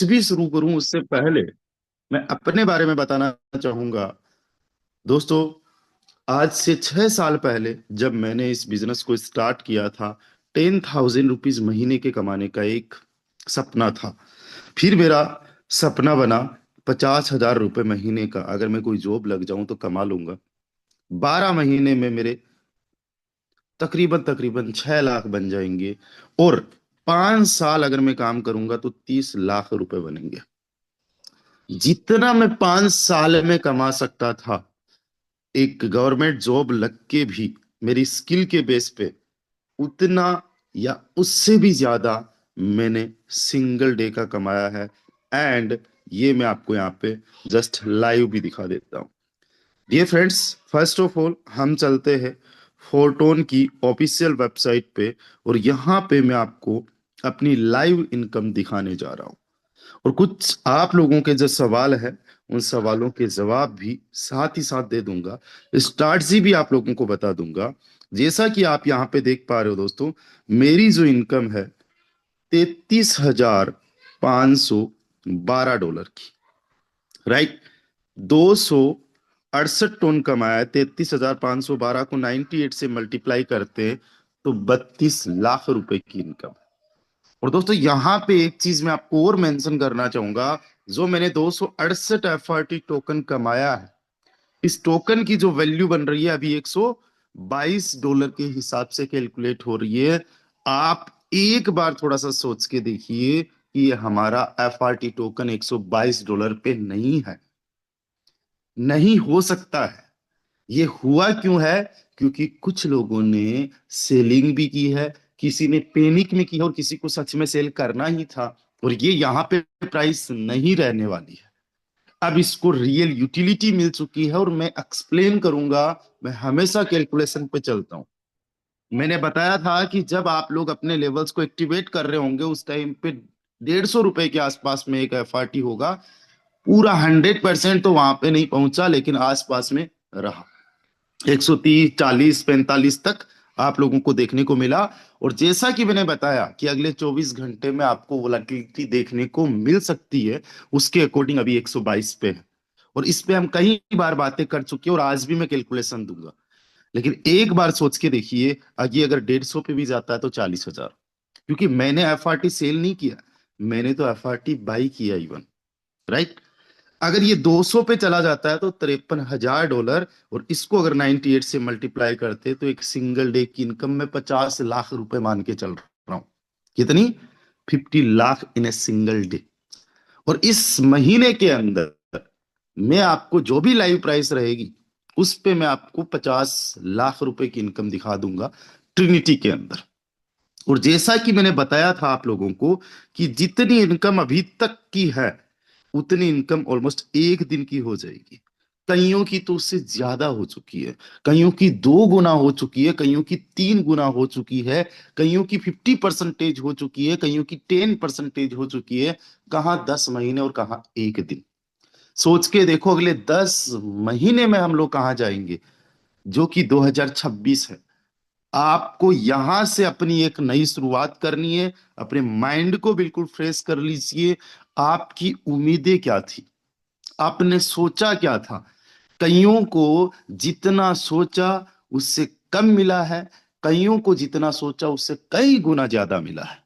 कुछ भी शुरू करूं उससे पहले मैं अपने बारे में बताना चाहूंगा। दोस्तों, आज से 6 साल पहले जब मैंने इस बिजनेस को स्टार्ट किया था, 10,000 रुपीज महीने के कमाने का एक सपना था। फिर मेरा सपना बना 50,000 रुपये महीने का, अगर मैं कोई जॉब लग जाऊं तो कमा लूंगा। 12 महीने में मेरे तकरीबन तकरीबन 6 लाख बन जाएंगे। और 5 साल अगर मैं काम करूंगा तो 30 लाख रुपए बनेंगे। जितना मैं 5 साल में कमा सकता था एक गवर्नमेंट जॉब लग के भी मेरी स्किल के बेस पे, उतना या उससे भी ज्यादा मैंने सिंगल डे का कमाया है। एंड ये मैं आपको यहाँ पे जस्ट लाइव भी दिखा देता हूँ। Dear friends, first of all हम चलते हैं फोरटोन की ऑफिशियल वेबसाइट पे, और यहाँ पे मैं आपको अपनी लाइव इनकम दिखाने जा रहा हूँ। और कुछ आप लोगों के जो सवाल है उन सवालों के जवाब भी साथ ही साथ दे दूंगा। स्ट्रैटेजी भी आप लोगों को बता दूंगा। जैसा कि आप यहाँ पे देख पा रहे हो दोस्तों, मेरी जो इनकम है 33,512 डॉलर की, राइट। 268 टन कमाया। 33,512 को 98 से मल्टीप्लाई करते हैं तो 32 लाख रुपए की इनकम। और दोस्तों यहाँ पे एक चीज मैं आपको और मेंशन करना चाहूंगा। जो मैंने 268 FRT टोकन कमाया है, इस टोकन की जो वैल्यू बन रही है अभी $122 के हिसाब से कैलकुलेट हो रही है। आप एक बार थोड़ा सा सोच के देखिए कि ये हमारा FRT टोकन $122 पे नहीं है। नहीं हो सकता है। ये हुआ क्यों है? क्योंकि कुछ लोगों ने सेलिंग भी की है, किसी ने पैनिक में की है, और किसी को सच में सेल करना ही था। और ये यहाँ पे प्राइस नहीं रहने वाली है। अब इसको रियल यूटिलिटी मिल चुकी है, और मैं एक्सप्लेन करूंगा। मैं हमेशा कैलकुलेशन पे चलता हूं। मैंने बताया था कि जब आप लोग अपने लेवल्स को एक्टिवेट कर रहे होंगे उस टाइम पे 150 रुपए के आसपास में एक FRT होगा। पूरा 100% तो वहां पे नहीं पहुंचा, लेकिन आसपास में रहा। 130, 40, 45 तक आप लोगों को देखने को मिला। और जैसा कि मैंने बताया कि अगले 24 घंटे में आपको वोलेटिलिटी देखने को मिल सकती है, उसके अकॉर्डिंग अभी 122 पे है। और इस पे हम कई बार बातें कर चुके हैं, और आज भी मैं कैलकुलेशन दूंगा। लेकिन एक बार सोच के देखिए, आगे अगर 150 पे भी जाता है तो 40,000। क्योंकि मैंने FRT सेल नहीं किया, मैंने तो FRT बाई किया इवन, राइट। अगर ये 200 पे चला जाता है तो $53,000। और इसको अगर 98 से मल्टीप्लाई करते तो एक सिंगल डे की इनकम में 50 लाख रुपए मान के चल रहा हूं। कितनी? 50 लाख इन ए सिंगल डे। और इस महीने के अंदर मैं आपको जो भी लाइव प्राइस रहेगी उस पे मैं आपको 50 लाख रुपए की इनकम दिखा दूंगा, ट्रिनिटी के अंदर। और जैसा कि मैंने बताया था आप लोगों को कि जितनी इनकम अभी तक की है उतनी इनकम ऑलमोस्ट एक दिन की हो जाएगी। कईयों की तो उससे ज्यादा हो चुकी है, कईयों की 2 गुना हो चुकी है, कईयों की 3 गुना हो चुकी है, कईयों की 50% हो चुकी है, कईयों की 10% हो चुकी है। कहाँ 10 महीने और कहाँ एक दिन। सोच के देखो, अगले 10 महीने में हम लोग कहाँ जाएंगे, जो कि 2026 है। आपको यहां से अपनी एक नई शुरुआत करनी है। अपने माइंड को बिल्कुल फ्रेश कर लीजिए। आपकी उम्मीदें क्या थी? आपने सोचा क्या था? कईयों को जितना सोचा उससे कम मिला है, कईयों को जितना सोचा उससे कई गुना ज्यादा मिला है।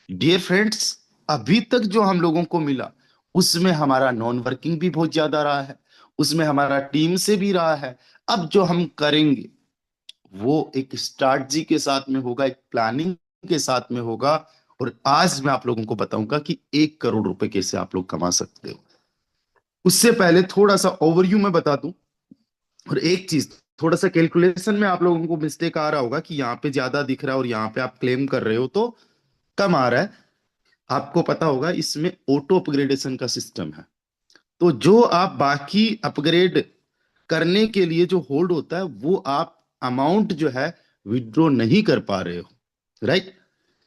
डियर फ्रेंड्स, अभी तक जो हम लोगों को मिला उसमें हमारा नॉन वर्किंग भी बहुत ज्यादा रहा है, उसमें हमारा टीम से भी रहा है। अब जो हम करेंगे वो एक स्ट्रैटेजी के साथ में होगा, एक प्लानिंग के साथ में होगा। और आज मैं आप लोगों को बताऊंगा कि 1 करोड़ रुपए कैसे आप लोग कमा सकते हो। उससे पहले थोड़ा सा ओवरव्यू में बता दूं। और एक चीज, थोड़ा सा कैलकुलेशन में आप लोगों को मिस्टेक आ रहा होगा कि यहाँ पे ज्यादा दिख रहा है और यहाँ पे आप क्लेम कर रहे हो तो कम आ रहा है। आपको पता होगा इसमें ऑटो अपग्रेडेशन का सिस्टम है। तो जो आप बाकी अपग्रेड करने के लिए जो होल्ड होता है वो आप अमाउंट जो है विड्रॉ नहीं कर पा रहे हो, राइट।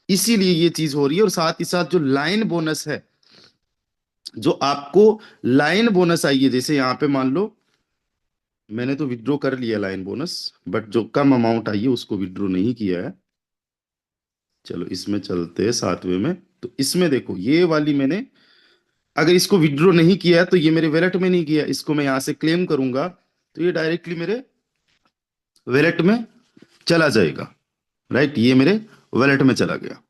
इसीलिए ये चीज हो रही है। और साथ ही साथ जो लाइन बोनस है, जो आपको लाइन बोनस आई है, जैसे यहाँ पे मान लो मैंने तो विड्रॉ कर लिया लाइन बोनस, बट जो कम अमाउंट आई है उसको विड्रॉ नहीं किया है। चलो इसमें चलते हैं 7वें में। तो इसमें देखो ये वाली मैंने अगर इसको विड्रॉ नहीं किया है तो ये मेरे वैलेट में नहीं किया, इसको मैं यहां से क्लेम करूंगा तो ये डायरेक्टली मेरे वैलेट में चला जाएगा। राइट, ये मेरे वैलेट में चला गया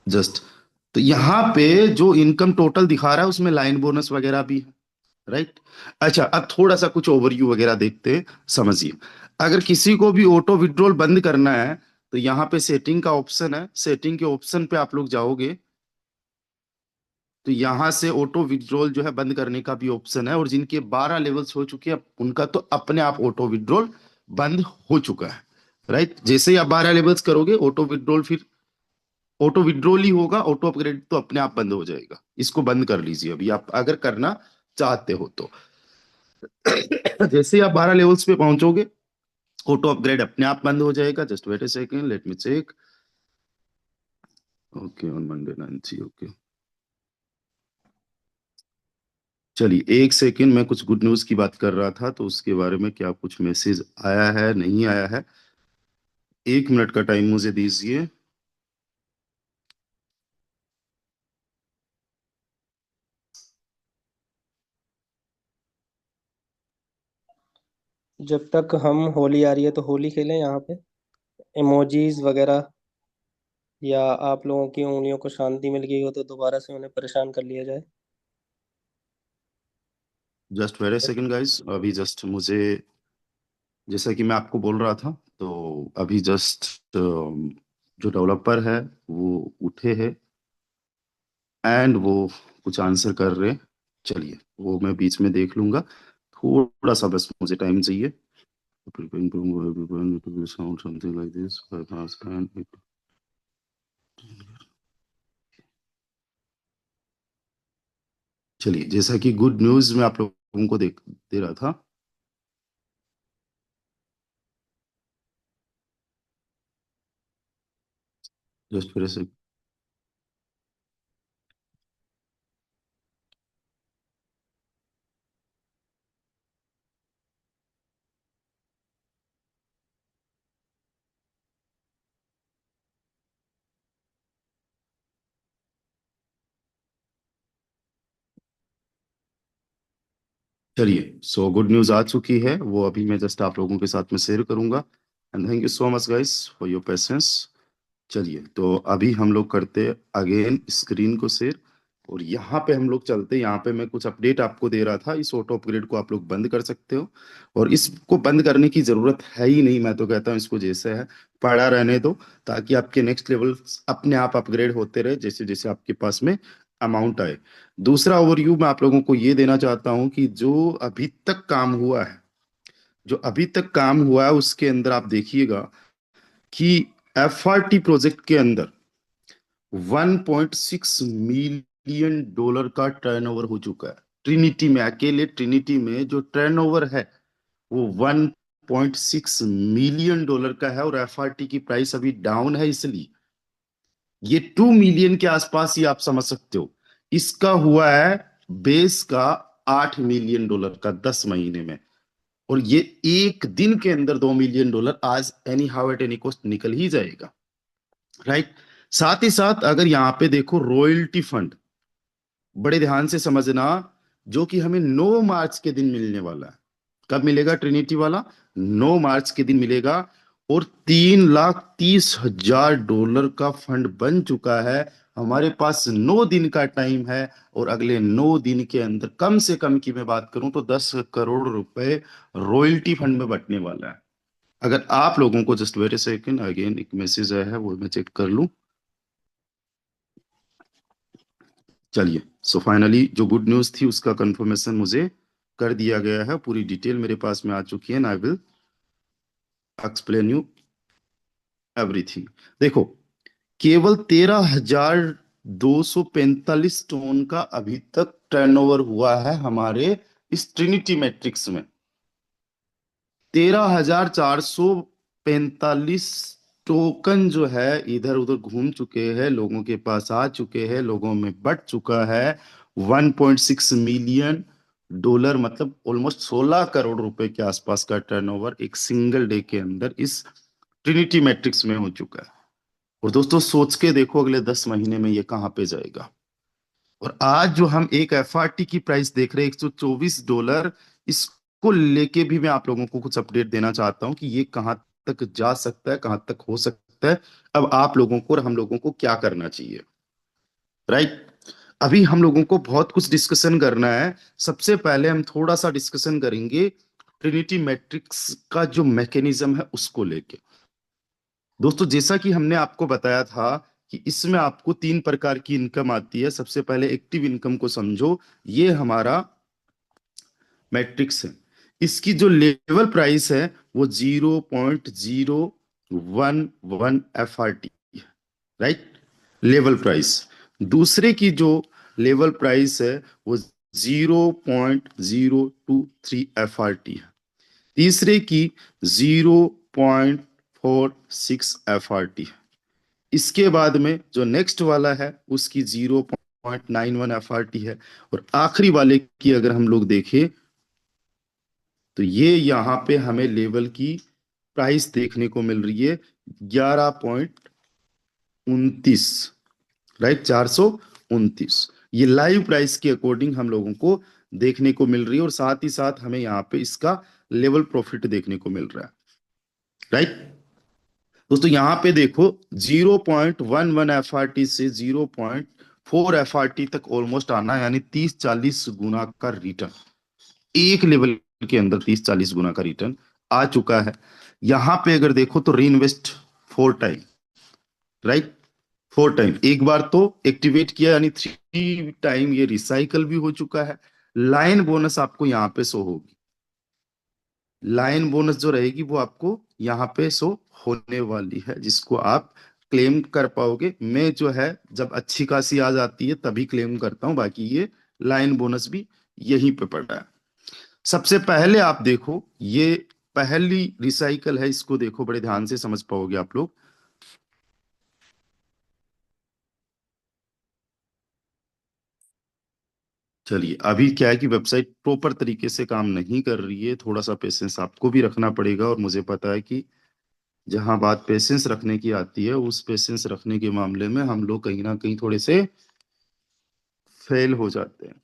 जस्ट। तो यहाँ पे जो इनकम टोटल दिखा रहा है उसमें लाइन बोनस वगैरह भी है। राइट। अच्छा, अब थोड़ा सा कुछ ओवरव्यू वगैरह देखते हैं, समझिए। अगर किसी को भी ऑटो विड्रॉल बंद करना है तो यहाँ पे सेटिंग का ऑप्शन है, सेटिंग के ऑप्शन पे आप लोग जाओगे तो यहाँ से ऑटो विड्रॉल जो है बंद करने का भी ऑप्शन है, और जिनके 12 लेवल्स हो चुके हैं उनका तो अपने आप ऑटो विड्रॉल बंद हो चुका है। राइट, जैसे ही आप 12 लेवल्स करोगे ऑटो विड्रॉल फिर ऑटो विड्रॉल ही होगा, ऑटो अपग्रेड तो अपने आप बंद हो जाएगा। इसको बंद कर लीजिए अभी आप अगर करना चाहते हो तो। जैसे ही आप 12 लेवल्स पे पहुंचोगे ऑटो अपग्रेड अपने आप बंद हो जाएगा। Just wait a second, let me check. Okay, on Monday 9 okay. चलिए एक सेकेंड, मैं कुछ गुड न्यूज की बात कर रहा था तो उसके बारे में क्या कुछ मैसेज आया है नहीं आया है, 1 मिनट का टाइम मुझे दीजिए। जब तक हम होली आ रही है तो होली खेलें यहाँ पे, इमोजीज वगैरह, या आप लोगों की उंगलियों को शांति मिल गई हो तो दोबारा से उन्हें परेशान कर लिया जाए। Just wait a second guys, अभी जस्ट मुझे, जैसा कि मैं आपको बोल रहा था, तो अभी जस्ट जो डेवलपर है वो उठे हैं एंड वो कुछ आंसर कर रहे हैं। चलिए वो मैं बीच में देख लूंगा, थोड़ा सा बस मुझे टाइम चाहिए। Something like this. चलिए, जैसा कि गुड न्यूज मैं आप लोगों को देख दे रहा था। जस्ट फिर से, चलिए सो गुड न्यूज आ चुकी है, वो अभी मैं जस्ट आप लोगों के साथ में शेयर करूंगा। And thank you so much guys for your patience. चलिए तो अभी हम लोग करते अगेन स्क्रीन को शेयर, और यहाँ पे हम लोग चलते, यहाँ पे मैं कुछ अपडेट आपको दे रहा था। इस ऑटो अपग्रेड को आप लोग बंद कर सकते हो, और इसको बंद करने की जरूरत है ही नहीं। मैं तो कहता हूँ इसको जैसे है पड़ा रहने दो, ताकि आपके नेक्स्ट लेवल अपने आप अपग्रेड होते रहे जैसे जैसे आपके पास में अमाउंट आए। दूसरा ओवरव्यू मैं आप लोगों को ये देना चाहता हूँ कि जो अभी तक काम हुआ है, जो अभी तक काम हुआ है उसके अंदर आप देखिएगा कि एफआरटी प्रोजेक्ट के अंदर 1.6 मिलियन डॉलर का टर्नओवर हो चुका है। ट्रिनिटी में, अकेले ट्रिनिटी में जो टर्नओवर है वो 1.6 मिलियन डॉलर का है, और एफआरटी की प्राइस अभी डाउन है, इसलिए ये 2 मिलियन के आसपास ही आप समझ सकते हो। इसका हुआ है बेस का 8 मिलियन डॉलर का 10 महीने में, और ये एक दिन के अंदर 2 मिलियन डॉलर आज any how at any cost निकल ही जाएगा। राइट। साथ ही साथ अगर यहाँ पे देखो रॉयल्टी फंड, बड़े ध्यान से समझना, जो कि हमें 9 मार्च के दिन मिलने वाला है। कब मिलेगा ट्रिनिटी वाला? 9 मार्च के दिन मिलेगा। और 3,30,000 डॉलर का फंड बन चुका है। हमारे पास 9 दिन का टाइम है, और अगले 9 दिन के अंदर कम से कम की मैं बात करूं तो 10 करोड़ रुपए रॉयल्टी फंड में बटने वाला है। अगर आप लोगों को, जस्ट वेट ए सेकंड, अगेन एक मैसेज आया है वो मैं चेक कर लूं। चलिए सो फाइनली जो गुड न्यूज थी उसका कंफर्मेशन मुझे कर दिया गया है, पूरी डिटेल मेरे पास में आ चुकी है। I will explain you everything. देखो, केवल 13,245 टन का अभी तक टर्नओवर हुआ है हमारे इस ट्रिनिटी मैट्रिक्स में। 13,445 टोकन जो है इधर उधर घूम चुके हैं, लोगों के पास आ चुके हैं, लोगों में बट चुका है। 1.6 मिलियन डॉलर, मतलब ऑलमोस्ट 16 करोड़ रुपए के आसपास का टर्नओवर एक सिंगल डे के अंदर इस ट्रिनिटी मैट्रिक्स में हो चुका है। और दोस्तों सोच के देखो अगले 10 महीने में ये कहाँ पे जाएगा। और आज जो हम एक एफआरटी की प्राइस देख रहे हैं $124, इसको लेके भी मैं आप लोगों को कुछ अपडेट देना चाहता हूं कि ये कहां तक जा सकता है, कहां तक हो सकता है। अब आप लोगों को और हम लोगों को क्या करना चाहिए, राइट? अभी हम लोगों को बहुत कुछ डिस्कशन करना है। सबसे पहले हम थोड़ा सा डिस्कशन करेंगे ट्रिनिटी मैट्रिक्स का जो मैकेनिज्म है उसको लेके। दोस्तों, जैसा कि हमने आपको बताया था कि इसमें आपको तीन प्रकार की इनकम आती है। सबसे पहले एक्टिव इनकम को समझो, ये हमारा मैट्रिक्स है। इसकी जो लेवल प्राइस है वो 0.011 है, राइट? Level price. दूसरे की जो लेवल प्राइस है वो 0.023 है। तीसरे की 0.46 है। इसके बाद में जो नेक्स्ट वाला है उसकी 0.91 है। और आखिरी वाले की अगर हम लोग देखें तो ये यहाँ पे हमें लेवल की प्राइस देखने को मिल रही है 11.29, राइट? 429। ये लाइव प्राइस के अकॉर्डिंग हम लोगों को देखने को मिल रही है, और साथ ही साथ हमें यहाँ पे इसका लेवल प्रॉफिट देखने को मिल रहा है, राइट? दोस्तों, यहाँ पे देखो 0.11 से 0.4 तक ऑलमोस्ट आना, यानी 30-40 गुना का रिटर्न एक लेवल के अंदर, 30-40 गुना का रिटर्न आ चुका है। यहां पे अगर देखो तो री इन्वेस्ट 4 टाइम, राइट? 4 टाइम, एक बार तो एक्टिवेट किया यानी 3 टाइम ये रिसाइकल भी हो चुका है। लाइन बोनस आपको यहाँ पे शो होगी। लाइन बोनस जो रहेगी वो आपको यहाँ पे शो होने वाली है, जिसको आप क्लेम कर पाओगे। मैं जो है जब अच्छी खासी आ जाती है तभी क्लेम करता हूँ, बाकी ये लाइन बोनस भी यहीं पे पड़ा है। सबसे पहले आप देखो, ये पहली रिसाइकल है, इसको देखो, बड़े ध्यान से समझ पाओगे आप लोग। चलिए, अभी क्या है कि वेबसाइट प्रॉपर तरीके से काम नहीं कर रही है, थोड़ा सा पेशेंस आपको भी रखना पड़ेगा। और मुझे पता है कि जहां बात पेशेंस रखने की आती है, उस पेशेंस रखने के मामले में हम लोग कहीं ना कहीं थोड़े से फेल हो जाते हैं।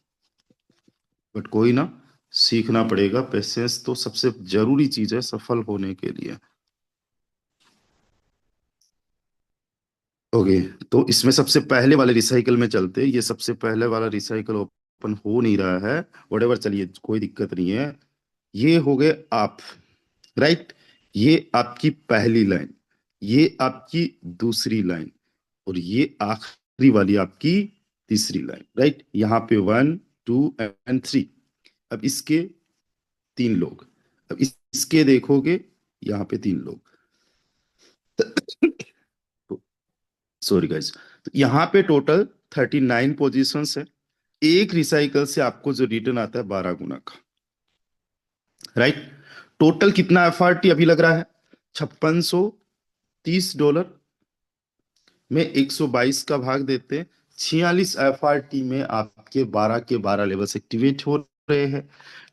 बट कोई ना, सीखना पड़ेगा। पेशेंस तो सबसे जरूरी चीज है सफल होने के लिए। ओके, तो इसमें सबसे पहले वाले रिसाइकल में चलते हैं। ये सबसे पहले वाला रिसाइकल ओपन हो नहीं रहा है, वटेवर, चलिए कोई दिक्कत नहीं है। ये हो गए आप, राइट? ये आपकी पहली लाइन, ये आपकी दूसरी लाइन, और ये आखिरी वाली आपकी तीसरी लाइन, राइट? यहाँ पे 1, 2 एंड 3। अब इसके 3 लोग, अब इसके देखोगे, यहाँ पे 3 लोग। Sorry guys. तो यहाँ पे टोटल 39 पोजीशंस है। एक रिसाइकल से आपको जो रिटर्न आता है 12 गुना का, राइट? टोटल कितना एफआरटी अभी लग रहा है? $5630 में 122 का भाग देते हैं, 46 एफआरटी में आपके 12 के 12 लेवल्स एक्टिवेट हो रहे हैं।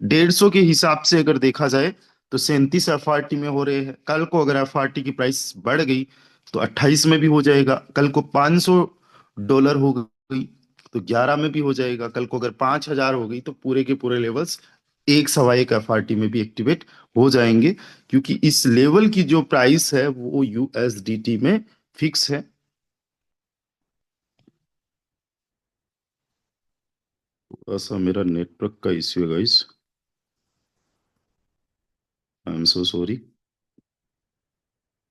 150 के हिसाब से अगर देखा जाए तो 37 एफआरटी में हो रहे हैं। कल को अगर एफआरटी की प्राइस बढ़ गई तो 28 में भी हो जाएगा। कल को $500 हो गई तो 11 में भी हो जाएगा। कल को अगर 5,000 हो गई तो पूरे के पूरे लेवल्स एक सवा एक एफआरटी में भी एक्टिवेट हो जाएंगे, क्योंकि इस लेवल की जो प्राइस है वो यूएसडीटी में फिक्स है। थोड़ा सा मेरा नेटवर्क का इश्यू है guys, I am so sorry.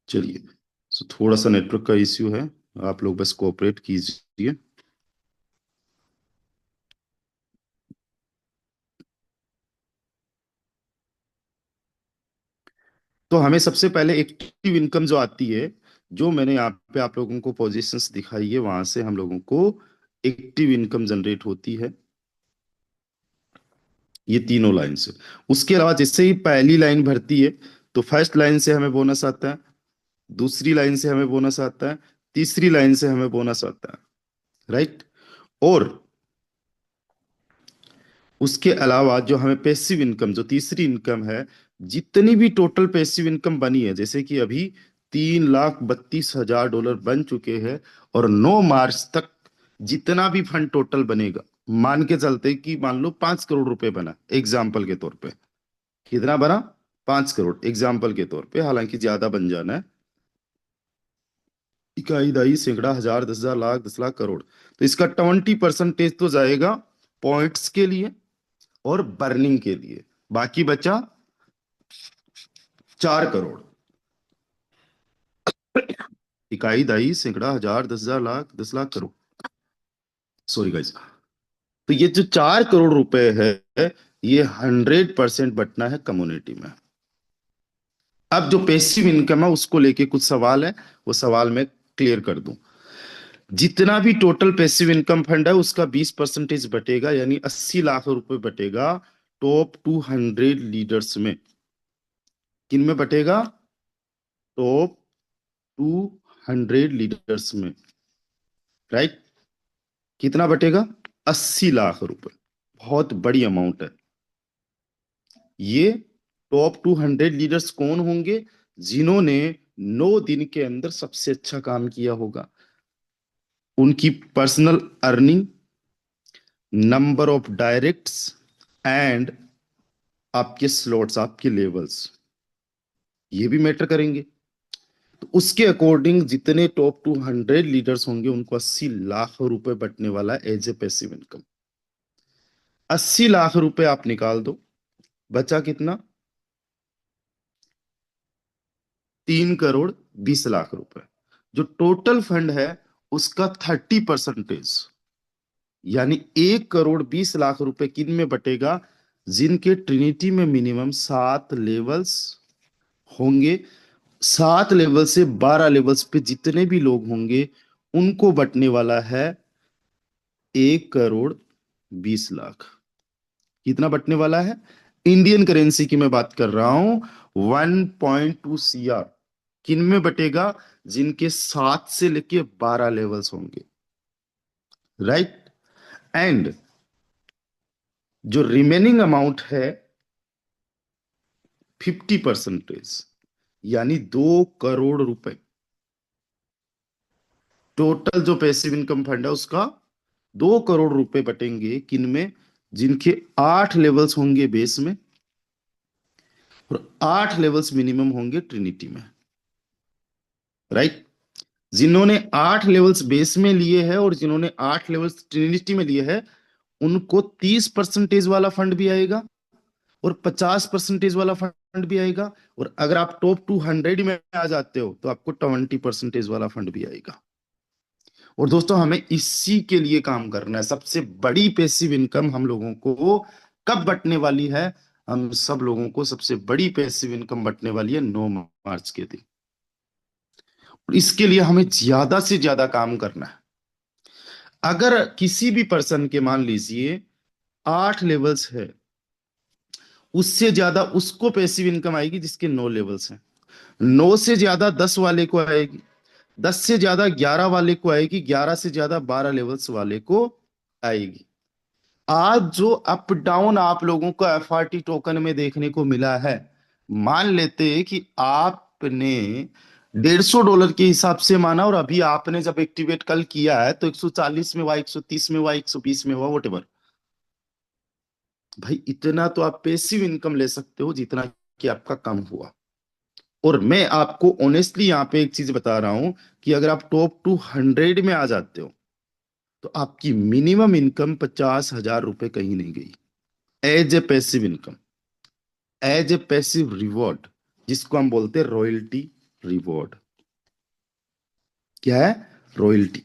चलिए, so थोड़ा सा नेटवर्क का इश्यू है, आप लोग बस कोऑपरेट कीजिए। तो हमें सबसे पहले एक्टिव इनकम जो आती है, जो मैंने यहाँ पे आप लोगों को पोजीशंस दिखाई है, वहां से हम लोगों को एक्टिव इनकम जनरेट होती है, ये तीनों लाइन से। उसके अलावा जैसे ही पहली लाइन भरती है तो फर्स्ट लाइन से हमें बोनस आता है, दूसरी लाइन से हमें बोनस आता है, तीसरी लाइन से हमें बोनस आता है, राइट? और उसके अलावा जो हमें पैसिव इनकम, जो तीसरी इनकम है, जितनी भी टोटल पैसिव इनकम बनी है, जैसे कि अभी $3,32,000 बन चुके हैं, और 9 मार्च तक जितना भी फंड टोटल बनेगा, मान के चलते कि मान लो 5 करोड़ रुपए बना एग्जाम्पल के तौर पे। कितना बना? 5 करोड़ एग्जाम्पल के तौर पे, हालांकि ज्यादा बन जाना है। इकाई, दाई, सैकड़ा, हजार, 10,000, लाख, 10 लाख, करोड़। तो इसका 20% तो जाएगा पॉइंट्स के लिए और बर्निंग के लिए। बाकी बचा 4 करोड़। इकाई, दाई, सैकड़ा, हजार, 10,000, लाख, 10 लाख, करोड़। Sorry guys. तो ये जो 4 करोड़ रुपए है, ये 100% बटना है कम्युनिटी में। अब जो पैसिव इनकम है उसको लेके कुछ सवाल है, वो सवाल मैं क्लियर कर दूं। जितना भी टोटल पैसिव इनकम फंड है उसका 20% बटेगा, यानी 80 लाख रुपए बटेगा टॉप 200 लीडर्स में। किन में बटेगा? टॉप 200 लीडर्स में। राइट? कितना बटेगा? 80 लाख रुपए। बहुत बड़ी अमाउंट है ये। टॉप 200 लीडर्स कौन होंगे? जिन्होंने 9 दिन के अंदर सबसे अच्छा काम किया होगा। उनकी personal earning, number of directs and आपके स्लॉट्स, आपके लेवल्स, ये भी मैटर करेंगे। तो उसके अकॉर्डिंग जितने टॉप 200 लीडर्स होंगे उनको 80 लाख रुपए बटने वाला as a passive income. 80 lakh रुपए आप निकाल दो, बचा कितना? 3 करोड़ 20 लाख रुपए। जो टोटल फंड है उसका 30%, यानी 1 करोड़ 20 लाख रुपए किन में बटेगा? जिनके ट्रिनिटी में मिनिमम 7 लेवल्स होंगे। 7 लेवल से 12 लेवल्स पे जितने भी लोग होंगे उनको बटने वाला है 1 करोड़ 20 लाख। कितना बटने वाला है? इंडियन करेंसी की मैं बात कर रहा हूं। 1.2 CR किन में बटेगा? जिनके 7 से लेके 12 लेवल्स होंगे। राइट? एंड जो रिमेनिंग अमाउंट है 50%, यानी 2 करोड़ रुपए, टोटल जो पैसिव इनकम फंड है उसका 2 करोड़ रुपए बटेंगे किन में? जिनके 8 लेवल्स होंगे बेस में और 8 लेवल्स मिनिमम होंगे ट्रिनिटी में। राइट? जिन्होंने 8 लेवल्स बेस में लिए हैं और जिन्होंने 8 लेवल्स ट्रिनिटी में लिए हैं उनको 30% वाला फंड भी आएगा और 50% वाला फंड भी आएगा। और अगर आप टॉप 200 में आ जाते हो तो आपको 20% वाला फंड भी आएगा। और दोस्तों हमें इसी के लिए काम करना है। सबसे बड़ी पैसिव इनकम हम लोगों को कब बटने वाली है? हम सब लोगों को सबसे बड़ी पैसिव इनकम बटने वाली है 9 मार्च के दिन। और इसके लिए हमें ज्यादा से ज्यादा काम करना है। अगर किसी भी पर्सन के मान लीजिए 8 लेवल्स है, उससे ज्यादा उसको पैसिव इनकम आएगी जिसके 9 लेवल्स हैं। 9 से ज्यादा 10 वाले को आएगी, 10 से ज्यादा 11 वाले को आएगी, 11 से ज्यादा 12 लेवल्स वाले को आएगी। आज जो अप डाउन आप लोगों को एफआरटी टोकन में देखने को मिला है, मान लेते हैं कि आपने $150 के हिसाब से माना और अभी आपने जब एक्टिवेट कल किया है तो 140 में हुआ, 130 में हुआ, 120 में हुआ, वट एवर। भाई इतना तो आप पैसिव इनकम ले सकते हो जितना कि आपका कम हुआ। और मैं आपको ऑनेस्टली यहाँ पे एक चीज बता रहा हूं कि अगर आप टॉप 200 में आ जाते हो तो आपकी मिनिमम इनकम 50,000 रुपए कहीं नहीं गई। As a passive income, as a passive reward, जिसको हम बोलते हैं रॉयल्टी रिवॉर्ड। क्या है? रॉयल्टी।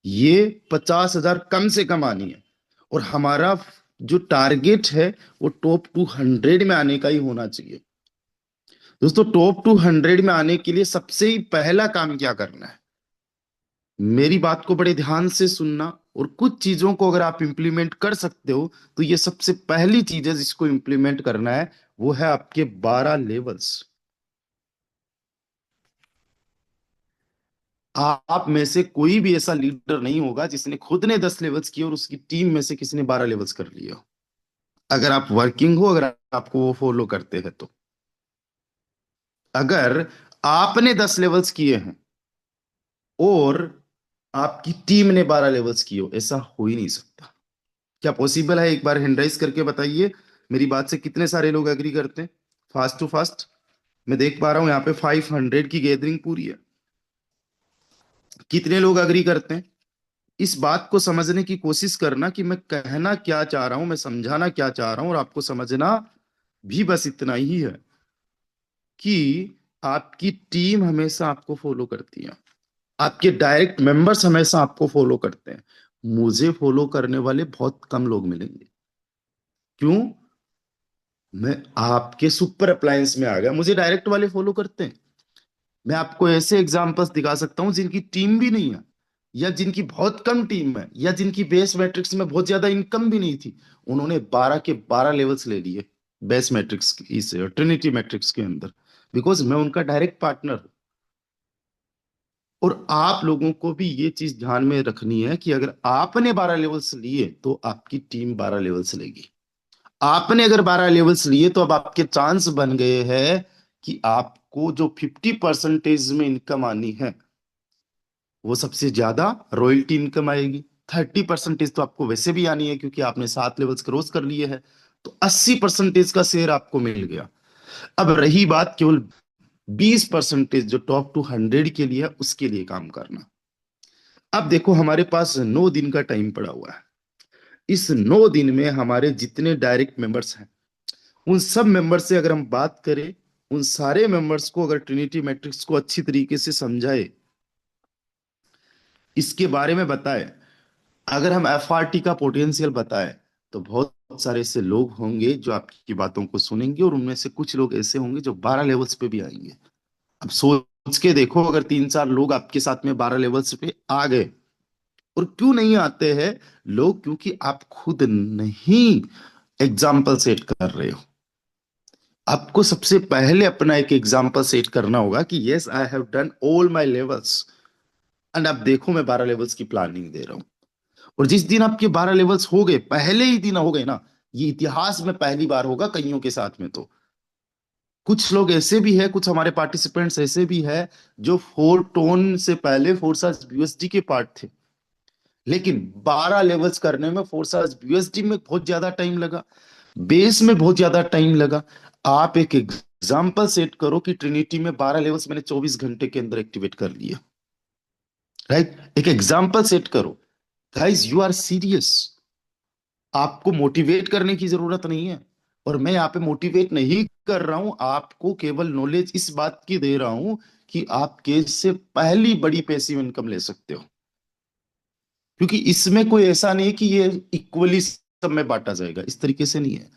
ये 50,000 कम से कम आनी है। और हमारा जो टारगेट है वो टॉप 200 में आने का ही होना चाहिए। दोस्तों टॉप 200 में आने के लिए सबसे ही पहला काम क्या करना है? मेरी बात को बड़े ध्यान से सुनना, और कुछ चीजों को अगर आप इंप्लीमेंट कर सकते हो तो ये सबसे पहली चीज है जिसको इंप्लीमेंट करना है, वो है आपके 12 लेवल्स। आप में से कोई भी ऐसा लीडर नहीं होगा जिसने खुद ने 10 लेवल्स किए और उसकी टीम में से किसी ने 12 लेवल्स कर लिया हो। अगर आप वर्किंग हो, अगर आपको वो फॉलो करते हैं तो। अगर आपने 10 लेवल्स किए हैं और आपकी टीम ने 12 लेवल्स की हो, ऐसा हो ही नहीं सकता। क्या पॉसिबल है? एक बार हैंड राइज करके बताइए। मेरी बात से कितने सारे लोग एग्री करते हैं? Fast to fast. मैं देख पा रहा हूं यहाँ पे 500 की गैदरिंग पूरी है। कितने लोग एग्री करते हैं? इस बात को समझने की कोशिश करना कि मैं कहना क्या चाह रहा हूं, मैं समझाना क्या चाह रहा हूं, और आपको समझना भी बस इतना ही है कि आपकी टीम हमेशा आपको फॉलो करती है। आपके डायरेक्ट मेंबर्स हमेशा आपको फॉलो करते हैं। मुझे फॉलो करने वाले बहुत कम लोग मिलेंगे। क्यों? मैं आपके सुपर अप्लायंस में आ गया, मुझे डायरेक्ट वाले फॉलो करते हैं। मैं आपको ऐसे एग्जांपल्स दिखा सकता हूं जिनकी टीम भी नहीं है, या जिनकी बहुत कम टीम है, या जिनकी बेस मैट्रिक्स में बहुत ज्यादा इनकम भी नहीं थी। उन्होंने 12 के 12 लेवल्स ले लिए बेस मैट्रिक्स की से, ट्रिनिटी मैट्रिक्स के अंदर, बिकॉज मैं उनका डायरेक्ट पार्टनर हूं। और आप लोगों को भी ये चीज ध्यान में रखनी है कि अगर आपने 12 लेवल्स लिए तो आपकी टीम 12 लेवल्स लेगी। आपने अगर 12 लेवल्स लिए तो अब आपके चांस बन गए हैं कि आपको जो 50% में इनकम आनी है, वो सबसे ज्यादा रॉयल्टी इनकम आएगी। 30% तो आपको वैसे भी आनी है क्योंकि आपने 7 लेवल्स क्रॉस कर लिए हैं। तो 80% का शेयर आपको मिल गया। अब रही बात केवल 20% जो टॉप 200 के लिए है, उसके लिए काम करना। अब देखो, हमारे पास 9 दिन का टाइम पड़ा हुआ है। इस 9 दिन में हमारे जितने डायरेक्ट मेंबर्स हैं, उन सब मेंबर्स से अगर हम बात करें, उन सारे मेंबर्स को अगर ट्रिनिटी मैट्रिक्स को अच्छी तरीके से समझाए, इसके बारे में बताए, अगर हम एफआरटी का पोटेंशियल बताएं, तो बहुत सारे ऐसे लोग होंगे जो आपकी बातों को सुनेंगे, और उनमें से कुछ लोग ऐसे होंगे जो 12 लेवल्स पे भी आएंगे। अब सोच के देखो, अगर 3-4 लोग आपके साथ में 12 लेवल्स पे आ गए। और क्यों नहीं आते हैं लोग? क्योंकि आप खुद नहीं एग्जाम्पल सेट कर रहे हो। आपको सबसे पहले अपना एक एग्जाम्पल सेट करना होगा कि yes, I have done all my levels, and अब देखो मैं 12 लेवल्स की प्लानिंग दे रहा हूं। और जिस दिन आपके 12 लेवल्स हो गए, पहले ही दिन हो गए ना, ये इतिहास में पहली बार होगा कईयों के साथ में। तो कुछ लोग ऐसे भी है, कुछ हमारे पार्टिसिपेंट्स ऐसे भी है जो फोर टोन से पहले फोर्सास यूएसडी के पार्ट थे, लेकिन 12 लेवल्स करने में फोर्सास यूएसडी में बहुत ज्यादा टाइम लगा, बेस में बहुत ज्यादा टाइम लगा। आप एक एग्जाम्पल सेट करो कि ट्रिनिटी में 12 लेवल्स मैंने 24 घंटे के अंदर एक्टिवेट कर लिया। राइट? एक एग्जाम्पल सेट करो। Guys, you are serious. आपको मोटिवेट करने की जरूरत नहीं है। और मैं यहाँ पे मोटिवेट नहीं कर रहा हूं, आपको केवल नॉलेज इस बात की दे रहा हूं कि आप केस से पहली बड़ी पैसिव इनकम ले सकते हो। क्योंकि इसमें कोई ऐसा नहीं कि ये इक्वली सब में बांटा जाएगा, इस तरीके से नहीं है।